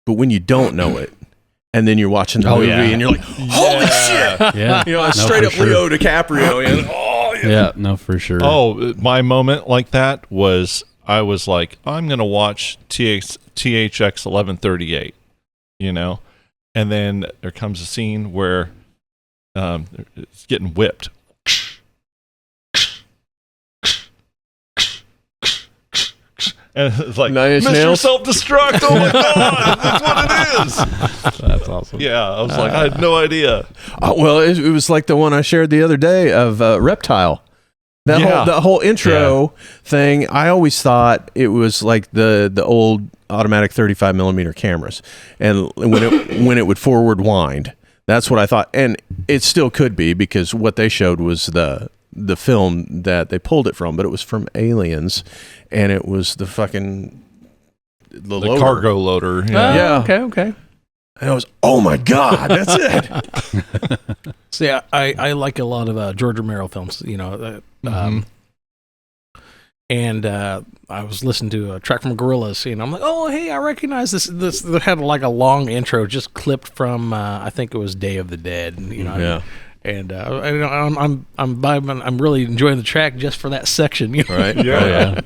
but when you don't know it, and then you're watching the movie and you're like, holy shit! Yeah. Straight up Leo DiCaprio. No, for sure. Oh, my moment like that was, I was like, I'm going to watch THX 1138, and then there comes a scene where it's getting whipped. And it's like, Mr. Self-Destruct, oh my God, that's what it is. That's awesome. Yeah, I was like, I had no idea. Well, it was like the one I shared the other day of Reptile. That whole intro thing, I always thought it was like the old automatic 35 millimeter cameras, and when it would forward wind, That's what I thought, and it still could be because what they showed was the film that they pulled it from, but it was from Aliens, and it was the fucking the loader. Cargo loader. Yeah. Okay. And I was, oh my god, that's it. See, I like a lot of George Romero films, and I was listening to a track from Gorillaz, and I'm like, oh, hey, I recognize this. This had like a long intro, just clipped from I think it was Day of the Dead, Yeah. And I'm vibing. I'm really enjoying the track just for that section, Right? Yeah.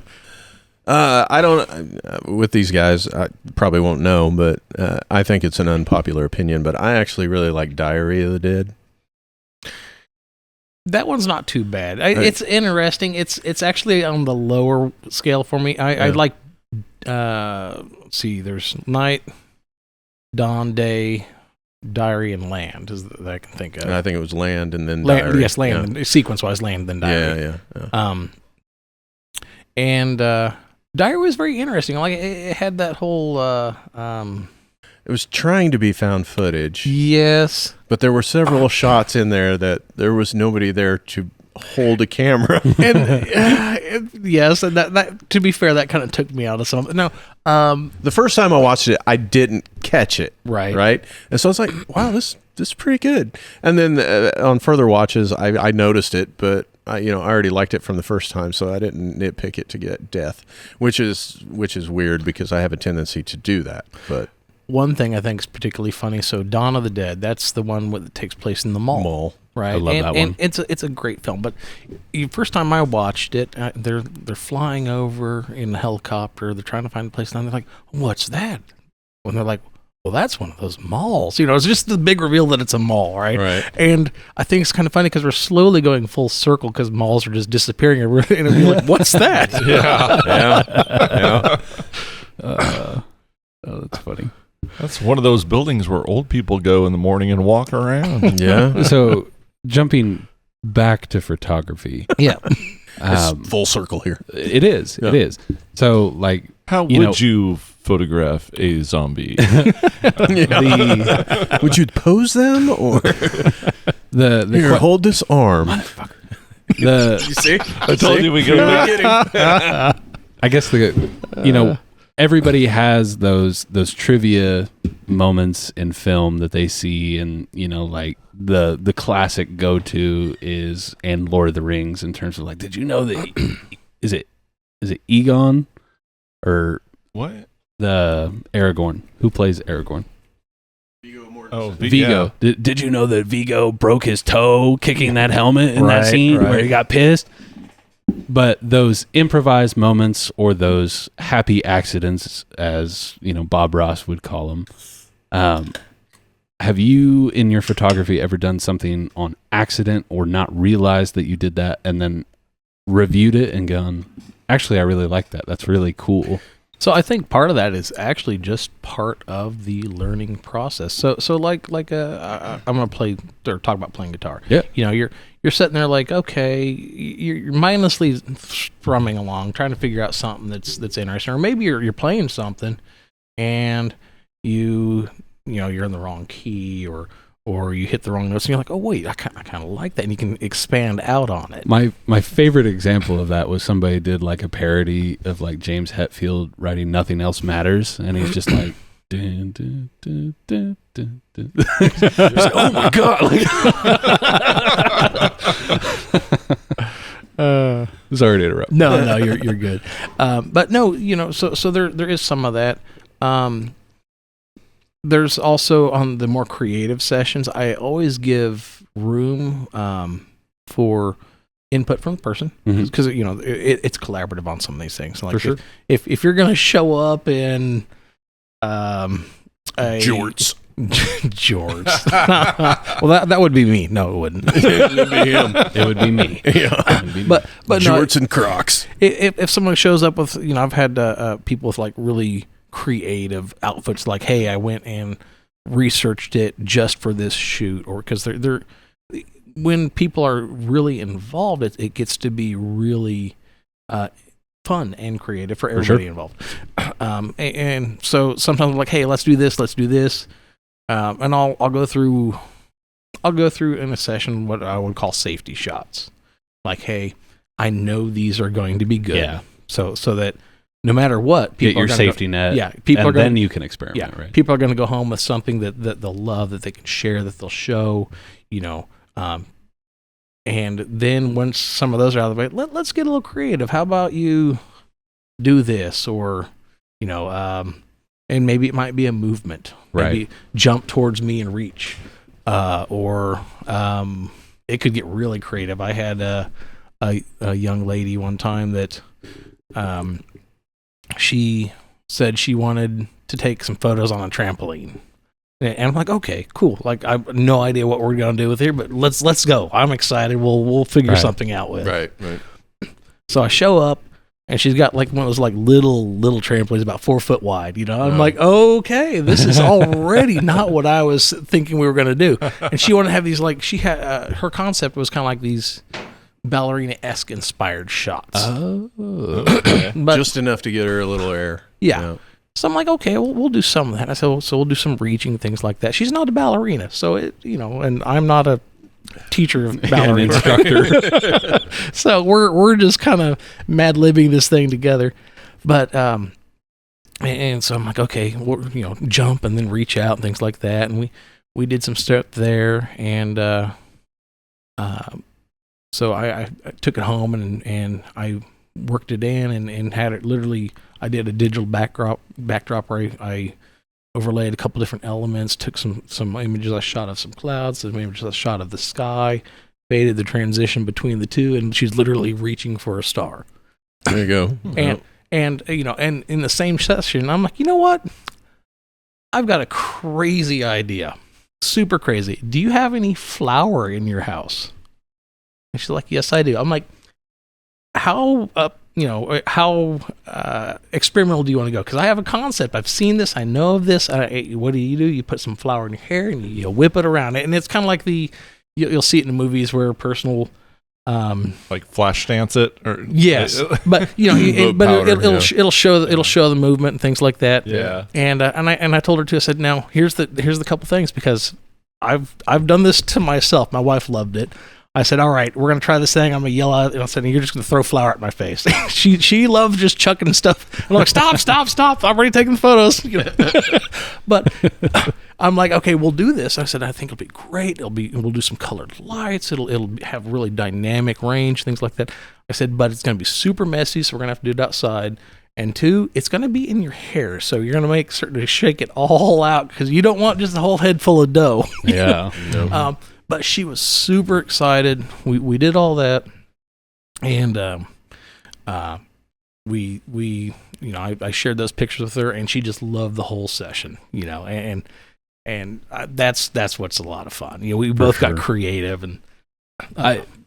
I don't. With these guys, I probably won't know, but I think it's an unpopular opinion. But I actually really like Diary of the Dead. That one's not too bad. It's interesting. It's actually on the lower scale for me. I like. Let's see. There's Night, Dawn, Day, Diary, and Land. Is that I can think of. And I think it was Land and then Land. Diary. Yes, Land. Yeah. Sequence-wise, Land then Diary. Yeah. And Diary was very interesting. Like it had that whole. It was trying to be found footage. Yes. But there were several shots in there that there was nobody there to hold a camera. And yes, and that to be fair, that kind of took me out of some. No, the first time I watched it, I didn't catch it. Right. And so I was like, wow, this is pretty good. And then on further watches, I noticed it, but I already liked it from the first time, so I didn't nitpick it to get death, which is weird because I have a tendency to do that. But one thing I think is particularly funny. So Dawn of the Dead, that's the one that takes place in the mall. Right, I love that one. And it's a great film. But the first time I watched it, they're flying over in a helicopter. They're trying to find a place, and they're like, "What's that?" When they're like, "Well, that's one of those malls." It's just the big reveal that it's a mall, right? Right. And I think it's kind of funny because we're slowly going full circle because malls are just disappearing, and we're like, "What's that?" yeah. Oh, that's funny. That's one of those buildings where old people go in the morning and walk around. Yeah. So jumping back to photography, Yeah. It's full circle here. it is. Yeah. It is. So like, How would you photograph a zombie? Would you pose them or the here, hold this arm? the You see? I told you we could. I guess everybody has those trivia moments in film that they see, and like the classic go-to is and Lord of the Rings in terms of like, did you know that is it Egon or What? the Aragorn? Who plays Aragorn? Oh, Vigo. Did you know that Vigo broke his toe kicking that helmet in that scene where he got pissed? But those improvised moments or those happy accidents, as Bob Ross would call them, have you in your photography ever done something on accident or not realized that you did that and then reviewed it and gone, actually, I really like that. That's really cool. So I think part of that is actually just part of the learning process. So like I'm gonna play or talk about playing guitar. Yeah. You're sitting there like, okay, you're mindlessly strumming along, trying to figure out something that's interesting, or maybe you're playing something and you're in the wrong key or you hit the wrong notes and you're like, oh wait, I kind of like that, and you can expand out on it. My favorite example of that was somebody did like a parody of like James Hetfield writing "Nothing Else Matters," and he's just like, dun, dun, dun, dun, dun, dun. It's like, oh my god! Sorry to interrupt. No, you're good. But no, so there is some of that. There's also on the more creative sessions, I always give room for input from the person because it's collaborative on some of these things. Like For sure. If you're gonna show up in Jorts. Jorts. Well, that would be me. No, it wouldn't. It would be him. It would be me. Yeah. But no, Jorts and Crocs. if someone shows up with, I've had people with like really creative outfits, like, hey, I went and researched it just for this shoot, or because they're when people are really involved, it gets to be really fun and creative for everybody involved. And so sometimes I'm like, hey, let's do this, and I'll go through I'll go through in a session what I would call safety shots. Like, hey, I know these are going to be good. Yeah. So that no matter what, Get people your are gonna safety go, net. Yeah, people are going. Then you can experiment. Yeah, Right. people are going to go home with something that they'll love, that they can share, that they'll show. And then once some of those are out of the way, let's get a little creative. How about you do this, or and maybe it might be a movement. Right. Maybe jump towards me and reach, or it could get really creative. I had a young lady one time that she said she wanted to take some photos on a trampoline. And I'm like, okay, cool. Like, I have no idea what we're gonna do with here, but let's go. I'm excited. We'll figure something out with. Right. So I show up, and she's got like one of those like little trampolines about 4 foot wide. I'm like, okay, this is already not what I was thinking we were gonna do. And she wanted to have these, like, she had her concept was kind of like these ballerina-esque inspired shots. Oh. But Just enough to get her a little air. yeah. So I'm like, okay, we'll do some of that. I said, so we'll do some reaching, things like that. She's not a ballerina, so and I'm not a teacher of ballerina instructor. So we're just kind of mad libbing this thing together. But and so I'm like, okay, jump and then reach out and things like that. And we did some stuff there, and so I took it home and I worked it in and had it literally. I did a digital backdrop where I overlaid a couple different elements, took some images I shot of some clouds, some images I shot of the sky, faded the transition between the two, and she's literally reaching for a star. There you go. And and in the same session, I'm like, you know what? I've got a crazy idea, super crazy. Do you have any flour in your house? And she's like, yes, I do. I'm like, how experimental do you want to go? Because I have a concept. I've seen this. I know of this. What do? You put some flour in your hair and you whip it around. And it's kind of like you'll see it in the movies where personal, like flash dance it, or yes, but it'll show the movement and things like that. Yeah. And I told her too. I said, now here's the couple things, because I've done this to myself. My wife loved it. I said, all right, we're going to try this thing. I'm going to yell out. And I said, you're just going to throw flour at my face. she loves just chucking stuff. And I'm like, stop. I'm already taking photos. But I'm like, okay, we'll do this. I said, I think it'll be great. We'll do some colored lights. It'll have really dynamic range, things like that. I said, but it's going to be super messy, so we're going to have to do it outside. And 2, it's going to be in your hair. So you're going to make certain to shake it all out, because you don't want just a whole head full of dough. Yeah. But she was super excited. We did all that, and I shared those pictures with her, and she just loved the whole session. And that's what's a lot of fun. We both got creative, and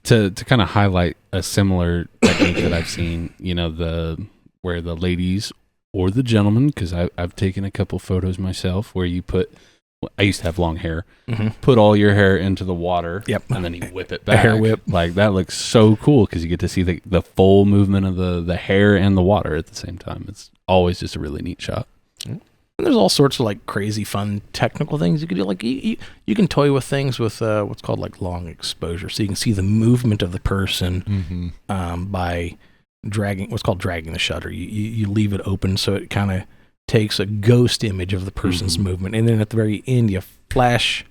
to kind of highlight a similar technique that I've seen. Where the ladies or the gentlemen, because I've taken a couple photos myself, where you put. I used to have long hair. Mm-hmm. Put all your hair into the water, and then you whip it back. A hair whip. Like, that looks so cool, because you get to see the full movement of the hair and the water at the same time. It's always just a really neat shot. And there's all sorts of like crazy fun technical things you can do. Like you can toy with things with what's called like long exposure, so you can see the movement of the person by dragging what's called dragging the shutter. You leave it open so it kind of takes a ghost image of the person's movement, and then at the very end you flash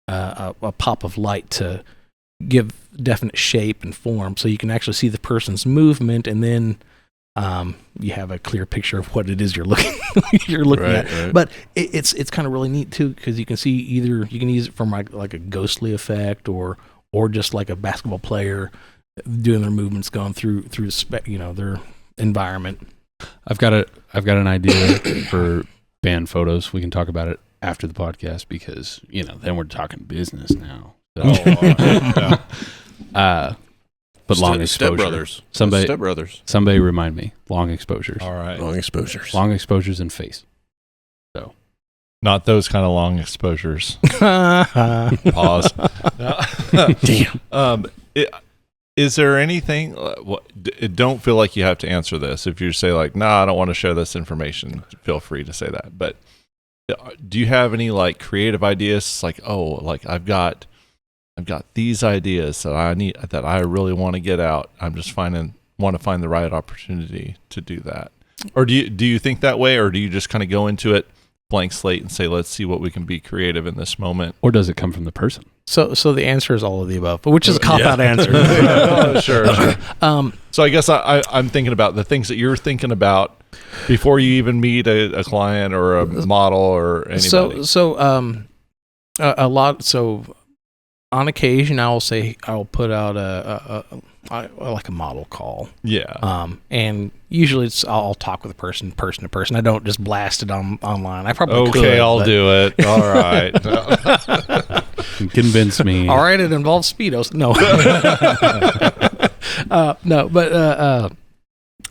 a pop of light to give definite shape and form, so you can actually see the person's movement, and then you have a clear picture of what it is you're looking at. Right. But it's kind of really neat too, because you can see either you can use it from like a ghostly effect, or just like a basketball player doing their movements, going through their environment. I've got an idea for band photos. We can talk about it after the podcast, because then we're talking business now. So, but long exposure. Step Brothers. Somebody remind me. Long exposures. All right. Long exposures. Long exposures in face. So, not those kind of long exposures. Pause. Damn. Is there anything? Don't feel like you have to answer this. If you say like, "Nah, I don't want to share this information," feel free to say that. But do you have any like creative ideas? Like, I've got I've got these ideas that I really want to get out. I'm just want to find the right opportunity to do that. Or do you think that way, or do you just kind of go into it blank slate and say, let's see what we can be creative in this moment? Or does it come from the person? So the answer is all of the above, which is a cop-out answer. Sure. So I guess I'm thinking about the things that you're thinking about before you even meet a client or a model or anybody. A lot. So on occasion, I will put out like a model call. Yeah. And usually I'll talk with a person to person. I don't just blast it online. I probably could. Okay, I'll do it. All right. Convince me. All right, it involves Speedos. No. No, but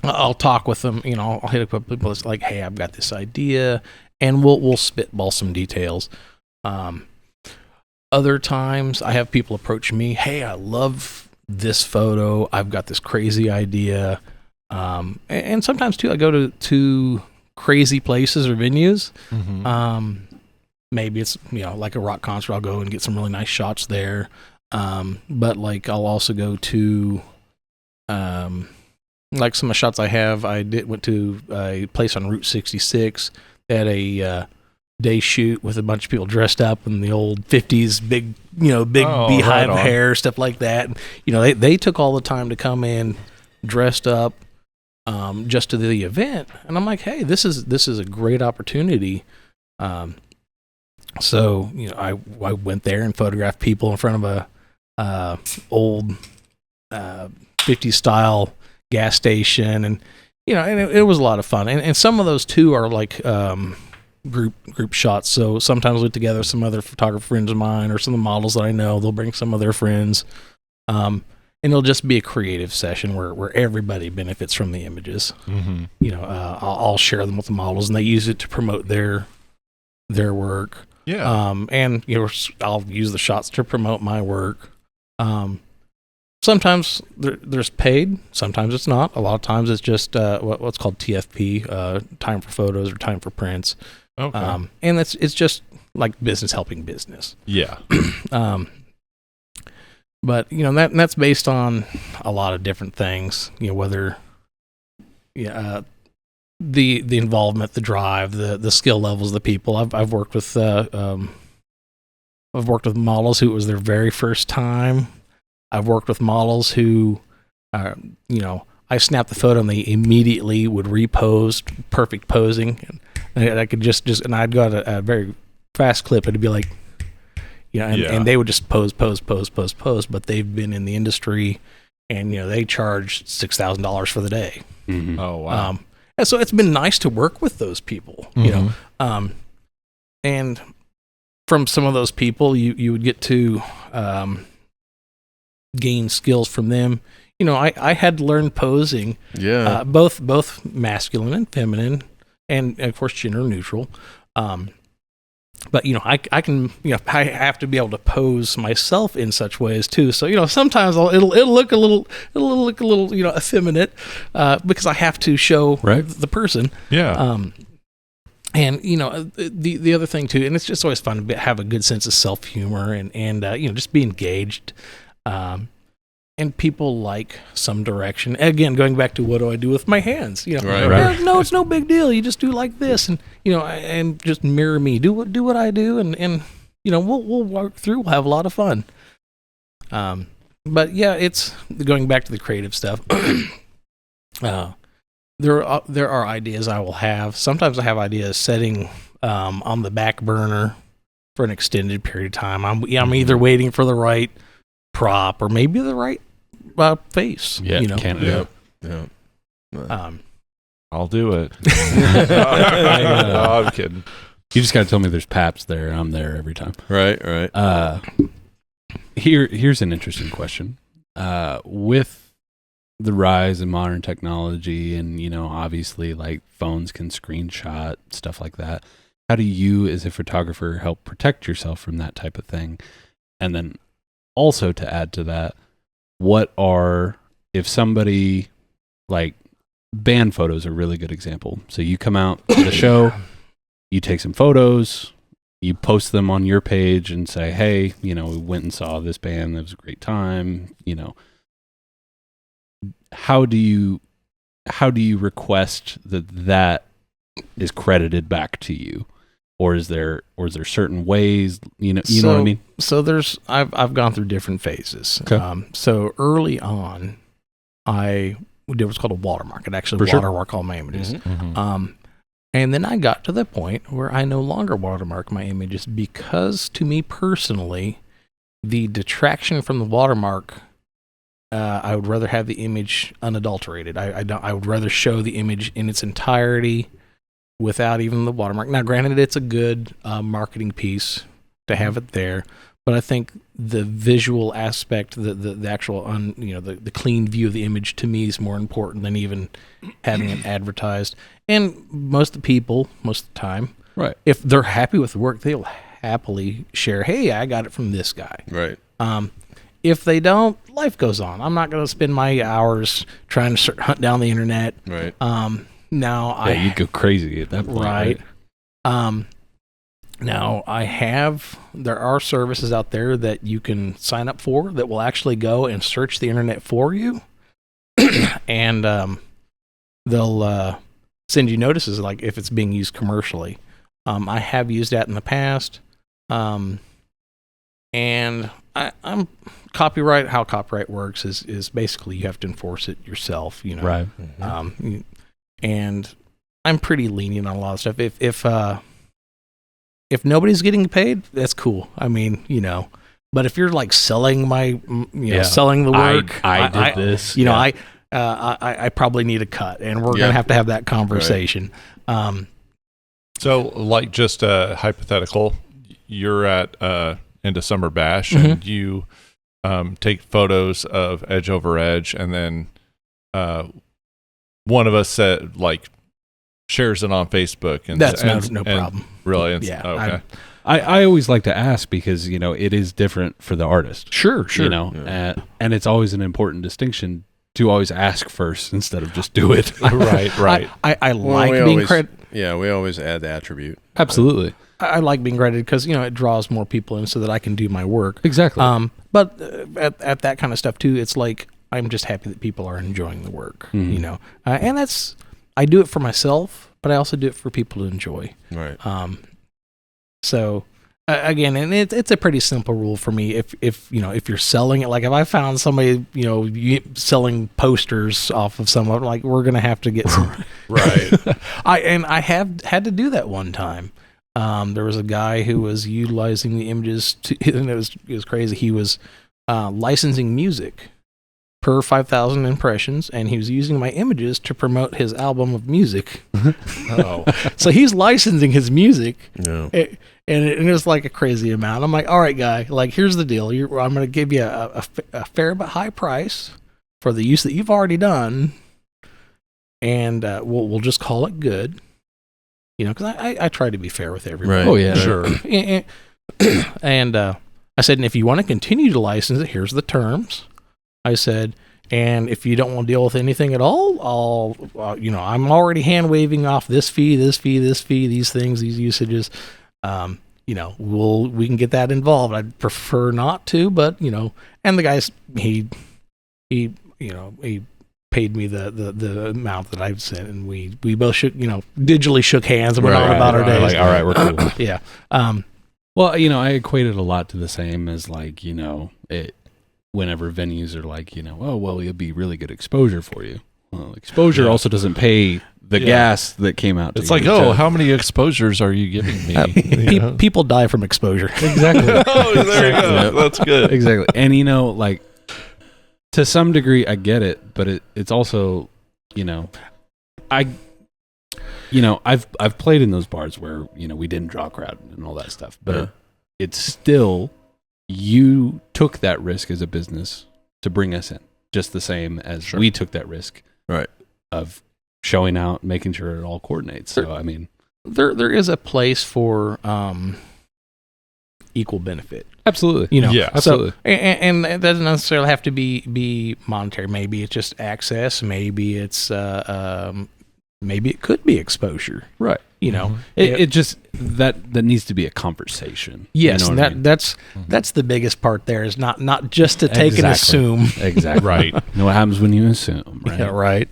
I'll talk with them. I'll hit up people. It's like, hey, I've got this idea, and we'll spitball some details. Other times, I have people approach me. Hey, I love this photo. I've got this crazy idea. And sometimes too, I go to crazy places or venues. Mm-hmm. Maybe it's like a rock concert. I'll go and get some really nice shots there. But like I'll also go to like some of the shots I have. Went to a place on Route 66. They had a day shoot with a bunch of people dressed up in the old 50s big beehive hair, stuff like that. And, they took all the time to come in dressed up just to the event, and I'm like, hey, this is a great opportunity. So I went there and photographed people in front of a old 50s style gas station, and it was a lot of fun. And some of those too are like group shots. So sometimes we'll get together some other photographer friends of mine or some of the models that I know. They'll bring some of their friends, and it'll just be a creative session where everybody benefits from the images. Mm-hmm. I'll share them with the models, and they use it to promote their work. Yeah. And I'll use the shots to promote my work. Sometimes there's paid, sometimes it's not. A lot of times it's just what's called TFP, time for photos or time for prints. Okay. And it's just like business helping business. Yeah. But that's based on a lot of different things. Whether the involvement, the drive, the skill levels of the people. I've worked with models who it was their very first time. I've worked with models who, I snapped the photo and they immediately would repose, perfect posing, and I could just and I'd got a very fast clip. It'd be like, and they would just pose, but they've been in the industry, and they charge $6,000 for the day. Mm-hmm. Oh wow. And so it's been nice to work with those people, and from some of those people, you would get to gain skills from them. I had to learn posing, both masculine and feminine, and of course gender neutral. But I can I have to be able to pose myself in such ways too. So sometimes it'll look a little effeminate because I have to show the person. Yeah. And the other thing too, and it's just always fun to have a good sense of self humor and just be engaged. And people like some direction. Again, going back to what do I do with my hands? Right. No, it's no big deal. You just do like this, and and just mirror me. Do what I do, and we'll work through. We'll have a lot of fun. But yeah, it's going back to the creative stuff. There are ideas I will have. Sometimes I have ideas setting on the back burner for an extended period of time. I'm either waiting for the right prop or maybe the right face. Yeah, candidate. Yeah. I'll do it. I'm kidding. You just got to tell me there's Paps there, and I'm there every time. Right. Here's an interesting question. With the rise in modern technology, and obviously, like phones can screenshot stuff like that. How do you, as a photographer, help protect yourself from that type of thing? And then also to add to that, if somebody, like, band photos are a really good example. So you come out to the show, you take some photos, you post them on your page and say, hey, we went and saw this band. That was a great time. How do you request that is credited back to you? Or is there certain ways, you know what I mean? So I've gone through different phases. Okay. So early on, I did what's called a watermark. It actually watermark all my images. Mm-hmm. And then I got to the point where I no longer watermark my images because, to me personally, the detraction from the watermark, I would rather have the image unadulterated. I would rather show the image in its entirety without even the watermark. Now, granted, it's a good marketing piece to have it there, but I think the visual aspect, the actual the clean view of the image, to me is more important than even having it advertised. And most of the time, Right. if they're happy with the work, they'll happily share, hey, I got it from this guy. Right. If they don't, life goes on. I'm not going to spend my hours trying to hunt down the internet. Right. Now you go crazy at that point. Right. Now there are services out there that you can sign up for that will actually go and search the internet for you. And they'll send you notices like if it's being used commercially. I have used that in the past. And I'm copyright. How copyright works is basically you have to enforce it yourself, Right. And I'm pretty lenient on a lot of stuff. If nobody's getting paid, that's cool. I mean, but if you're like selling selling the work, I did this. I probably need a cut, and we're gonna have to have that conversation. Right. So, like, just a hypothetical, you're at End of Summer Bash, Mm-hmm. and you take photos of edge over edge, and then one of us shares it on Facebook, and that's no problem. Really, Yeah. Okay. I always like to ask because it is different for the artist. Sure. And it's always an important distinction to always ask first instead of just do it. Right. I like being credited. Yeah, we always add the attribute. Absolutely. I like being credited because it draws more people in so that I can do my work. Exactly. But at that kind of stuff too, it's like I'm just happy that people are enjoying the work. Mhm. And I do it for myself, but I also do it for people to enjoy. Right. So again, and it's a pretty simple rule for me. If you're selling it, like if I found somebody selling posters off of someone, like we're gonna have to get some. Right. I have had to do that one time. There was a guy who was utilizing the images and it was crazy. He was licensing music per 5,000 impressions, and he was using my images to promote his album of music. Oh. So he's licensing his music. Yeah. And it was like a crazy amount. I'm like, all right, guy, like, here's the deal. I'm going to give you a fair but high price for the use that you've already done. And we'll just call it good. Because I try to be fair with everybody. Right. Oh, yeah. Sure. And I said, and if you want to continue to license it, here's the terms. I said, and if you don't want to deal with anything at all, I'm already hand waving off this fee, these things, these usages. We can get that involved. I'd prefer not to, but and the guys, he paid me the amount that I've sent, and we both shook, digitally shook hands and went on about our days. Like, all right, we're cool. Yeah. Well, I equate it a lot to the same as whenever venues are like, oh, well, it'd be really good exposure for you. Well, exposure also doesn't pay the gas that came out. It's like, how many exposures are you giving me? People die from exposure. Exactly. Oh, there you go. That's good. Exactly. And to some degree, I get it, but it's also, I've played in those bars where we didn't draw a crowd and all that stuff, but it's still, you took that risk as a business to bring us in, just the same as we took that risk, right, of showing out, making sure it all coordinates. So I mean, there is a place for equal benefit. Absolutely. Yeah, absolutely. So, and it doesn't necessarily have to be monetary. Maybe it's just access. Maybe it's maybe it could be exposure. Right. You know, it just that needs to be a conversation. Yes, you know and what I mean? that's the biggest part. There is not just to take and assume. Exactly. Right. You know what happens when you assume, right? Yeah, right.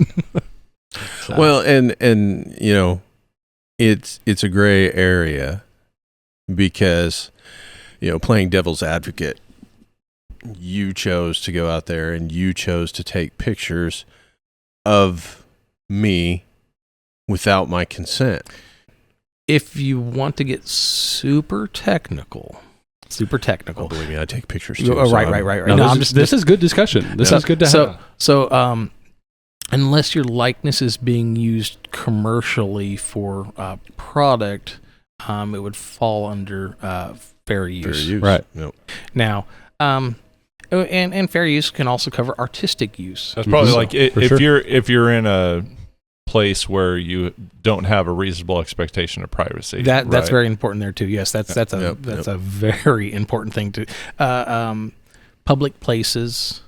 So, Well, and you know, it's a gray area because, you know, playing devil's advocate, you chose to go out there and you chose to take pictures of me without my consent. If you want to get super technical. Oh, believe me, I take pictures too. Oh, so right. no, No, this is good discussion. This is good to have. So, unless your likeness is being used commercially for product, it would fall under fair use. Right. Yep. Now, and fair use can also cover artistic use. That's probably Mhm. like For if sure. you're in a place where you don't have a reasonable expectation of privacy. That's right? very important there too. Yes, that's a Yep. a very important thing to public places,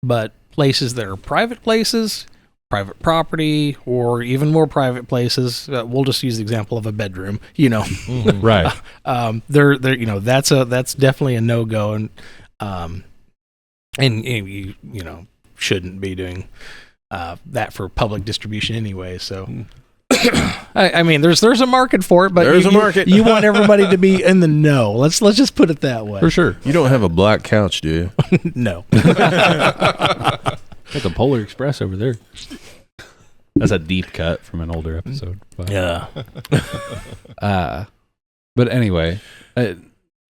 but places that are private places, private property, or even more private places. We'll just use the example of a bedroom. You know, Mhm. Right. they're you know that's definitely a no go, and you know shouldn't be doing that for public distribution anyway. So. I mean, there's a market for it, but There's a market. You want everybody to be in the know. Let's just put it that way. For sure. You don't have a black couch, do you? No. Got the Polar Express over there. That's a deep cut from an older episode. But, Yeah. but anyway,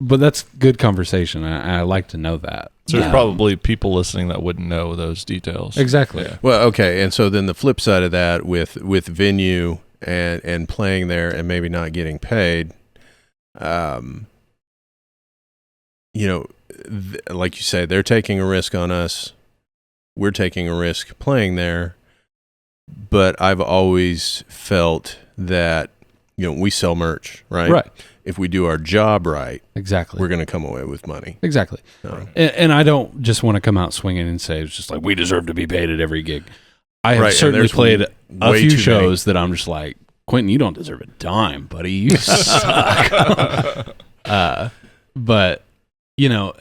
but that's good conversation. I like to know that. So there's probably people listening that wouldn't know those details. Exactly. Yeah. Well, okay, and so then the flip side of that with venue and playing there and maybe not getting paid, you know, like you say, they're taking a risk on us. We're taking a risk playing there, but I've always felt that, you know, we sell merch, right? Right. If we do our job right, Exactly. we're going to come away with money. Exactly. So, And I don't just want to come out swinging and say it's just like we deserve to be paid at every gig. I have Right, and certainly there's played a way few too shows that I'm just like, Quentin, you don't deserve a dime, buddy. You suck. But you know,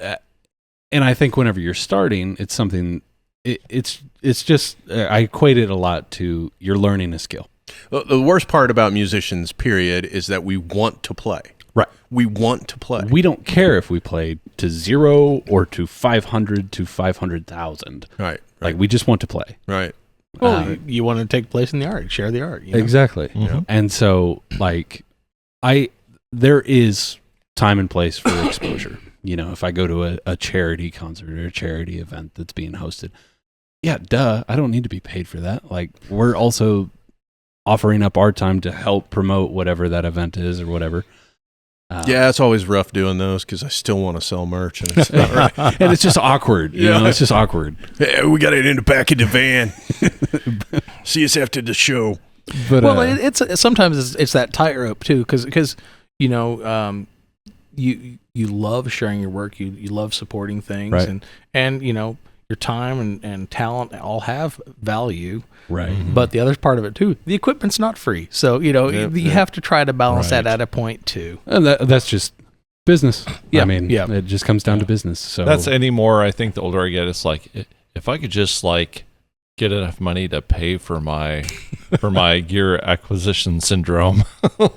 and I think whenever you're starting, it's something. It's just I equate it a lot to you're learning a skill. the worst part about musicians, period, is that we want to play. Right. We want to play. We don't care if we play to 0 or to 500 to 500,000. Right. Like we just want to play. Right. Well, you want to take place in the art, share the art. You know? Exactly. Mhm. And so like there is time and place for exposure. You know, if I go to a charity concert or a charity event that's being hosted, yeah, duh, I don't need to be paid for that. Like we're also offering up our time to help promote whatever that event is or whatever. Yeah, it's always rough doing those because I still want to sell merch, and it's not right. And it's just awkward. You know, it's just awkward. Hey, we got it in the back of the van. See us after the show. But Well, it's sometimes it's that tightrope too, because you know you love sharing your work, you love supporting things, Right. and you know your time and talent all have value. right. Mhm. But the other part of it too, the equipment's not free, so you know you have to try to balance that Right. at a point too. And that's just business. Yeah, I mean, yeah. it just comes down to business. So That's anymore. I think the older I get, it's like if I could just like get enough money to pay for my gear acquisition syndrome,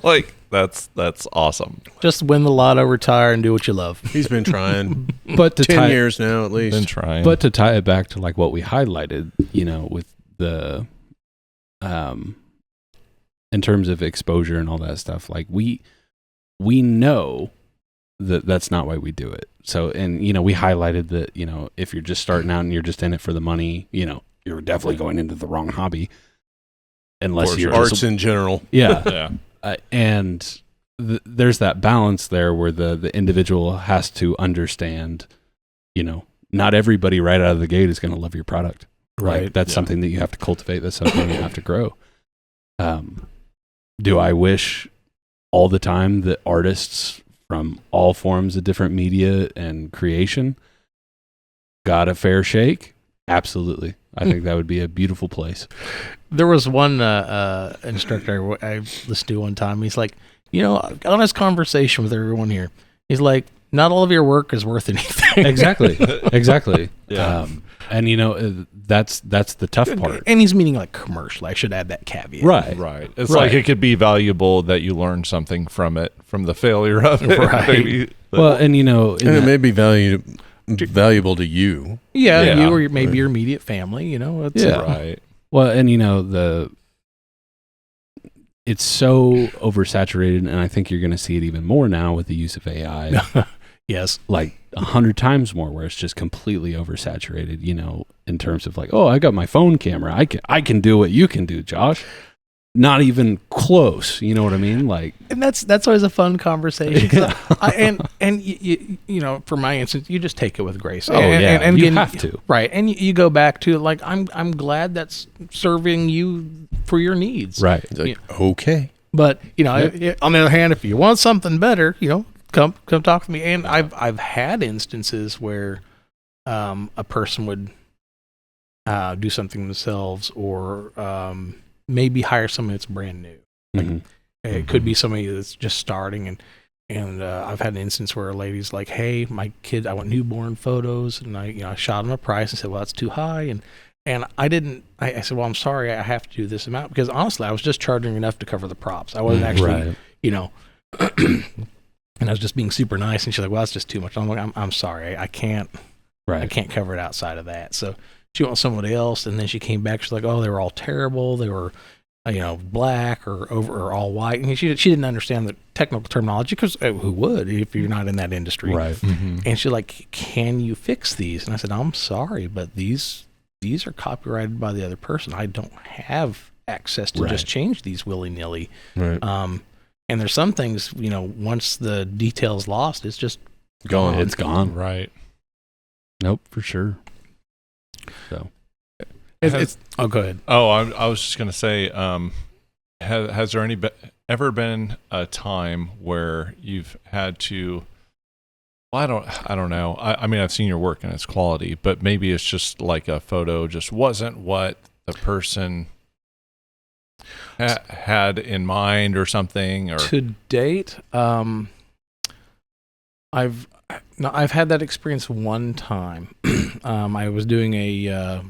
like that's awesome. Just win the lotto, retire, and do what you love. He's been trying but to 10 tie, years now at least. Been trying, But to tie it back to like what we highlighted, you know, with the in terms of exposure and all that stuff, like we know that that's not why we do it. So, and you know, we highlighted that, you know, if you're just starting out and you're just in it for the money, you know, you're definitely going into the wrong hobby. Unless For you're sure. just, Arts in general. yeah. yeah, And there's that balance there where the individual has to understand, you know, not everybody right out of the gate is going to love your product. Like, Right. that's Yeah. something that you have to cultivate. That's something you have to grow. Do I wish all the time that artists from all forms of different media and creation got a fair shake? Absolutely. I think that would be a beautiful place. There was one instructor I listened to one time. He's like, honest conversation with everyone here. He's like, not all of your work is worth anything. Exactly. Yeah. And that's the tough part. And he's meaning like commercial. I should add that caveat. Right. It's like it could be valuable that you learn something from it, from the failure of it. Right. Maybe. Well, and it may be valuable to you. Yeah, Yeah. you or maybe your immediate family. It's, Right. well, and it's so oversaturated, and I think you're going to see it even more now with the use of AI. Yes. Like 100 times more, where it's just completely oversaturated, in terms of like, oh, I got my phone camera. I can do what you can do, Josh. Not even close. You know what I mean? Like, and that's always a fun conversation. 'Cause for my instance, you just take it with grace. And you again, have to. Right. And you go back to like, I'm glad that's serving you for your needs. Right. It's like, okay. But on the other hand, if you want something better, come talk to me. And I've had instances where a person would do something themselves, or maybe hire someone that's brand new. Mhm. It could be somebody that's just starting, and I've had an instance where a lady's like, "Hey, my kid, I want newborn photos," and I shot him a price and said, "Well, that's too high," and I said, "Well, I'm sorry, I have to do this amount," because honestly, I was just charging enough to cover the props. I wasn't actually, and I was just being super nice. And she's like, "Well, that's just too much." I'm like, "I'm sorry, I can't cover it outside of that." So she went with somebody else, and then she came back. She's like, "Oh, they were all terrible. They were, black or all white." And she didn't understand the technical terminology, because who would if you're not in that industry? Right. Mm-hmm. And she's like, "Can you fix these?" And I said, "I'm sorry, but these are copyrighted by the other person. I don't have access to just change these willy nilly." Right. And there's some things, once the detail's lost, it's just Gone. It's gone. Right. Nope, for sure. So oh, go ahead. Oh, I was just going to say, has there ever been a time where you've had to? Well, I don't know. I mean, I've seen your work and its quality, but maybe it's just like a photo just wasn't what the person had in mind or something. Or To date, I've had that experience one time. I was doing a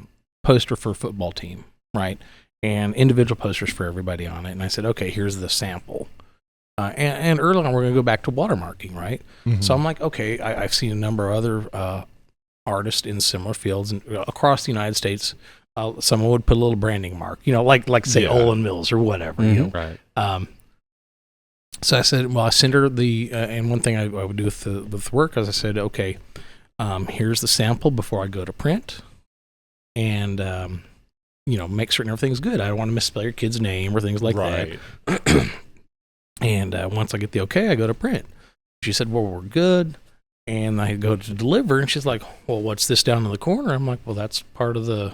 poster for a football team, right? And individual posters for everybody on it. And I said, okay, here's the sample. And early on, we're going to go back to watermarking, right? Mhm. So I'm like, okay, I've seen a number of other artists in similar fields and across the United States. Someone would put a little branding mark, like say Olin Mills or whatever, right. So I said, well, I send her the, and one thing I would do with the work is I said, okay, here's the sample before I go to print, and make certain everything's good. I don't want to misspell your kid's name or things like that. And once I get the okay, I go to print. She said, well, we're good. And I go to deliver, and she's like, well, what's this down in the corner? I'm like, well, that's part of the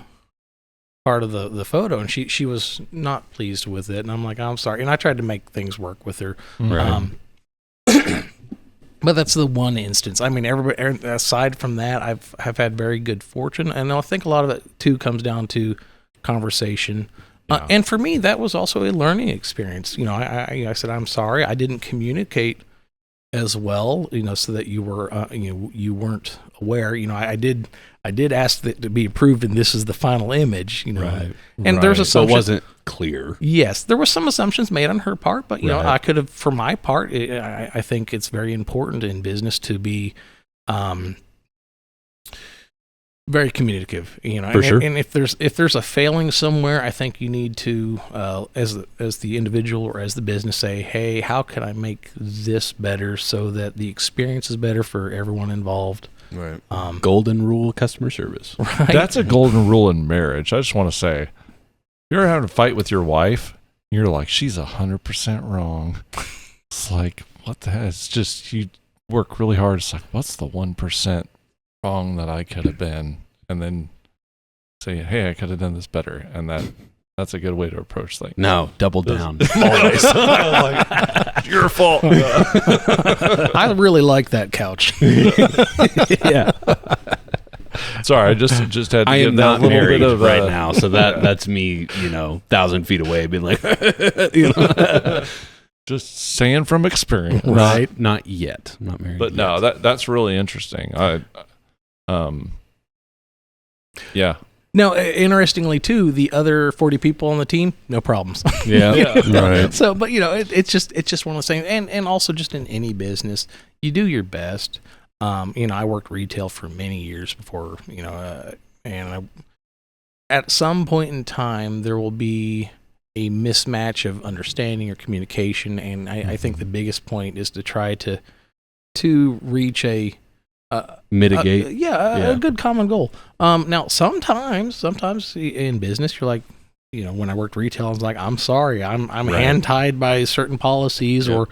photo. And she was not pleased with it. And I'm like, I'm sorry. And I tried to make things work with her. Right. But that's the one instance. I mean, everybody, aside from that, I've had very good fortune. And I think a lot of it, too, comes down to conversation. And for me, that was also a learning experience. I said, I'm sorry, I didn't communicate as well, so that you were, you weren't aware. I did ask that to be approved, and this is the final image. Right. And there's So it assumptions. wasn't clear. Yes, there were some assumptions made on her part, but Right. I could have, for my part, I think it's very important in business to be very communicative. For sure. And if there's a failing somewhere, I think you need to, as the individual or as the business, say, hey, how can I make this better so that the experience is better for everyone involved? Right. Golden rule customer service. Right. That's a golden rule in marriage. I just want to say, if you're having a fight with your wife, you're like, she's 100% wrong. It's like, what the heck? It's just, you work really hard. It's like, what's the 1% wrong that I could have been? And then say, hey, I could have done this better. And that's a good way to approach things. No, double down. Always. Like, your fault. I really like that couch. Yeah. Sorry, I just had to I give am that not little married bit of right now, so that's me, 1,000 feet away, being like, just saying from experience. Not yet, not married. But yet. no, that's really interesting. Yeah. No, interestingly too, the other 40 people on the team, no problems. Yeah. Right. So, but it's just one of those things, and also just in any business, you do your best. I worked retail for many years before, at some point in time there will be a mismatch of understanding or communication, and I think the biggest point is to try to reach mitigate. a good common goal. Now sometimes in business you're like, when I worked retail, I was like, I'm sorry, I'm hand tied by certain policies, or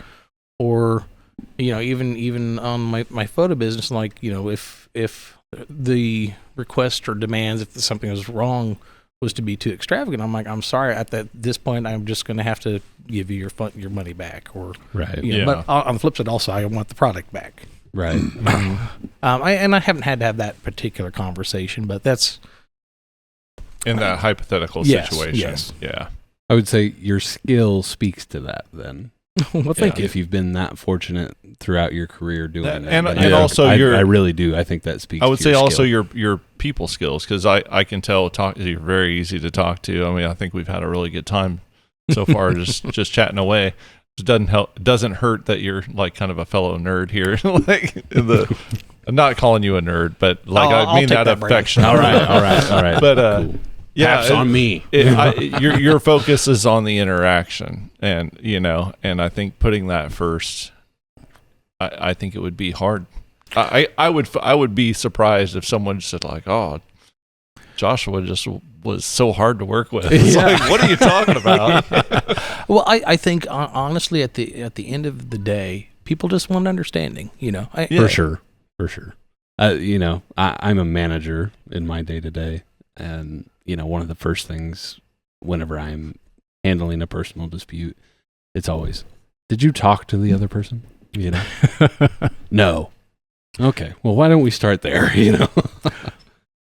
even on my photo business, like, if the request or demands, if something was wrong, was to be too extravagant, I'm like, I'm sorry, at this point I'm just going to have to give you your money back, or Right. But on the flip side, also I want the product back. Right. I haven't had to have that particular conversation, but that's In that hypothetical Yes, situation. yes. Yeah. I would say your skill speaks to that then. well, thank you. If you've been that fortunate throughout your career doing that. And But also I your- really do. I think that speaks I would to say your also skill. your people skills, because I can tell you're very easy to talk to. I mean, I think we've had a really good time so far, just chatting away. It doesn't hurt that you're like kind of a fellow nerd here. I'm not calling you a nerd, but like I mean that affectionately. All right. But Cool. yeah, Paps on me. your focus is on the interaction, and I think putting that first, I think it would be hard. I would be surprised if someone said like, "Oh, Joshua just was so hard to work with." It's like, what are you talking about? Well, I think honestly, at the end of the day, people just want understanding. For sure. I'm a manager in my day to day, and one of the first things whenever I'm handling a personal dispute, it's always, did you talk to the other person? No. Okay. Well, why don't we start there?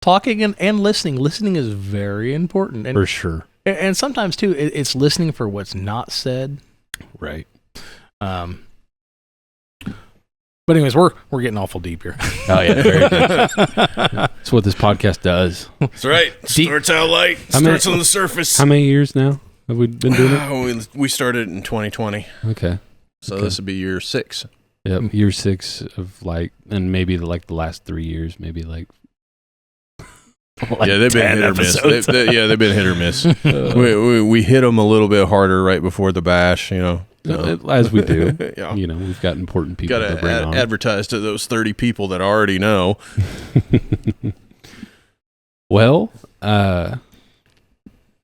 Talking and listening. Listening is very important, and For sure. and sometimes too, it's listening for what's not said. Right. But anyways, we're getting awful deep here. Oh yeah, very good. That's what this podcast does. That's right. Starts out light, starts on the surface. How many years now have we been doing it? We started in 2020, Okay. so this would be year 6. Yep. Year 6 of and maybe the last 3 years, maybe like Yeah, they've been 10 hit or miss. episodes. They've been hit or miss. We hit them a little bit harder right before the bash, as we do. Yeah. We've got important people Got to bring to on. advertise to those 30 people that already know. Well, I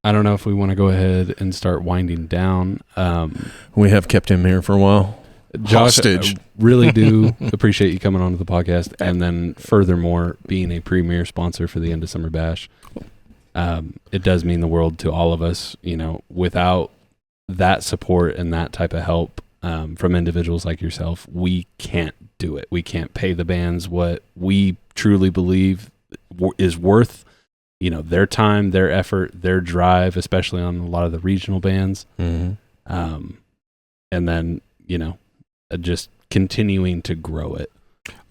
don't know if we want to go ahead and start winding down. We have kept him here for a while. Josh, Hostage. I really do appreciate you coming onto the podcast, and then furthermore, being a premier sponsor for the End of Summer Bash. It does mean the world to all of us. Without that support and that type of help from individuals like yourself, we can't do it. We can't pay the bands what we truly believe is worth, their time, their effort, their drive, especially on a lot of the regional bands. Mm-hmm. And then, just continuing to grow it.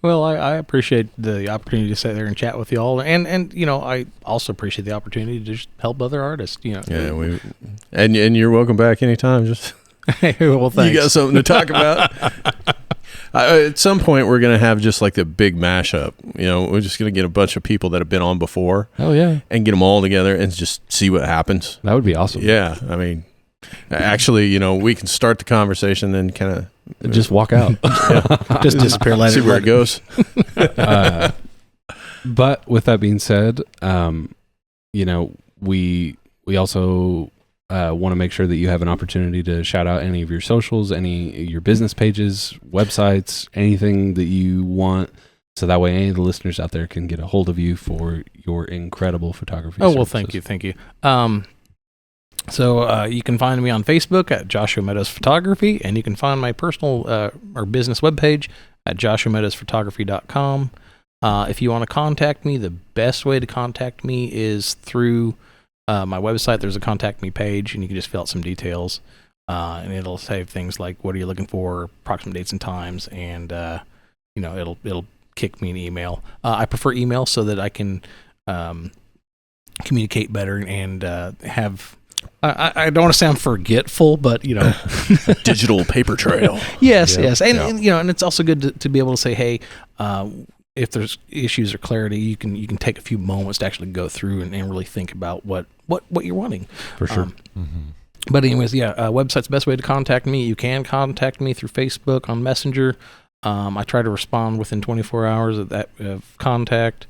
Well, I appreciate the opportunity to sit there and chat with y'all, and I also appreciate the opportunity to just help other artists. Yeah, and you're welcome back anytime. Just well, thanks. you got something to talk about. At some point, we're gonna have just like the big mashup. We're just gonna get a bunch of people that have been on before. Oh yeah, and get them all together and just see what happens. That would be awesome. Yeah, I mean, actually, we can start the conversation, then kind of just walk out, just disappear, see where it goes. But with that being said, we also want to make sure that you have an opportunity to shout out any of your socials, your business pages, websites, anything that you want, so that way any of the listeners out there can get a hold of you for your incredible photography. Oh, well, services. thank you. So you can find me on Facebook at Joshua Meadows Photography, and you can find my personal or business webpage at joshuameadowsphotography.com. If you want to contact me, the best way to contact me is through my website. There's a contact me page, and you can just fill out some details, and it'll say things like what are you looking for, approximate dates and times, and it'll kick me an email. I prefer email so that I can communicate better and have. I don't want to sound forgetful, but A digital paper trail. yes, and and it's also good to be able to say, hey, if there's issues or clarity, you can take a few moments to actually go through and really think about what you're wanting. For sure. But anyways, website's the best way to contact me. You can contact me through Facebook on Messenger. I try to respond within 24 hours of contact.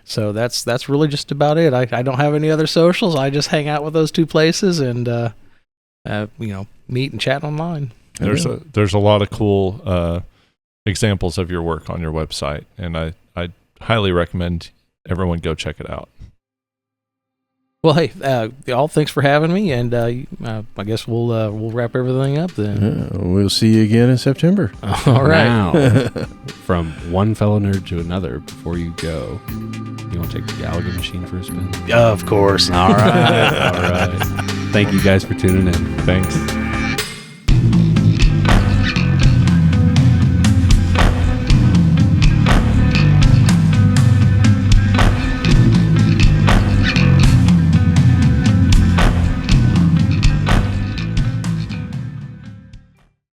So that's really just about it. I don't have any other socials. I just hang out with those two places and meet and chat online. There's a lot of cool examples of your work on your website, and I highly recommend everyone go check it out. Well, hey, y'all, thanks for having me, and I guess we'll wrap everything up then. We'll see you again in September. All right. Now, from one fellow nerd to another, before you go, you want to take the Gallagher machine for a spin? Of course. All right. Thank you guys for tuning in. Thanks.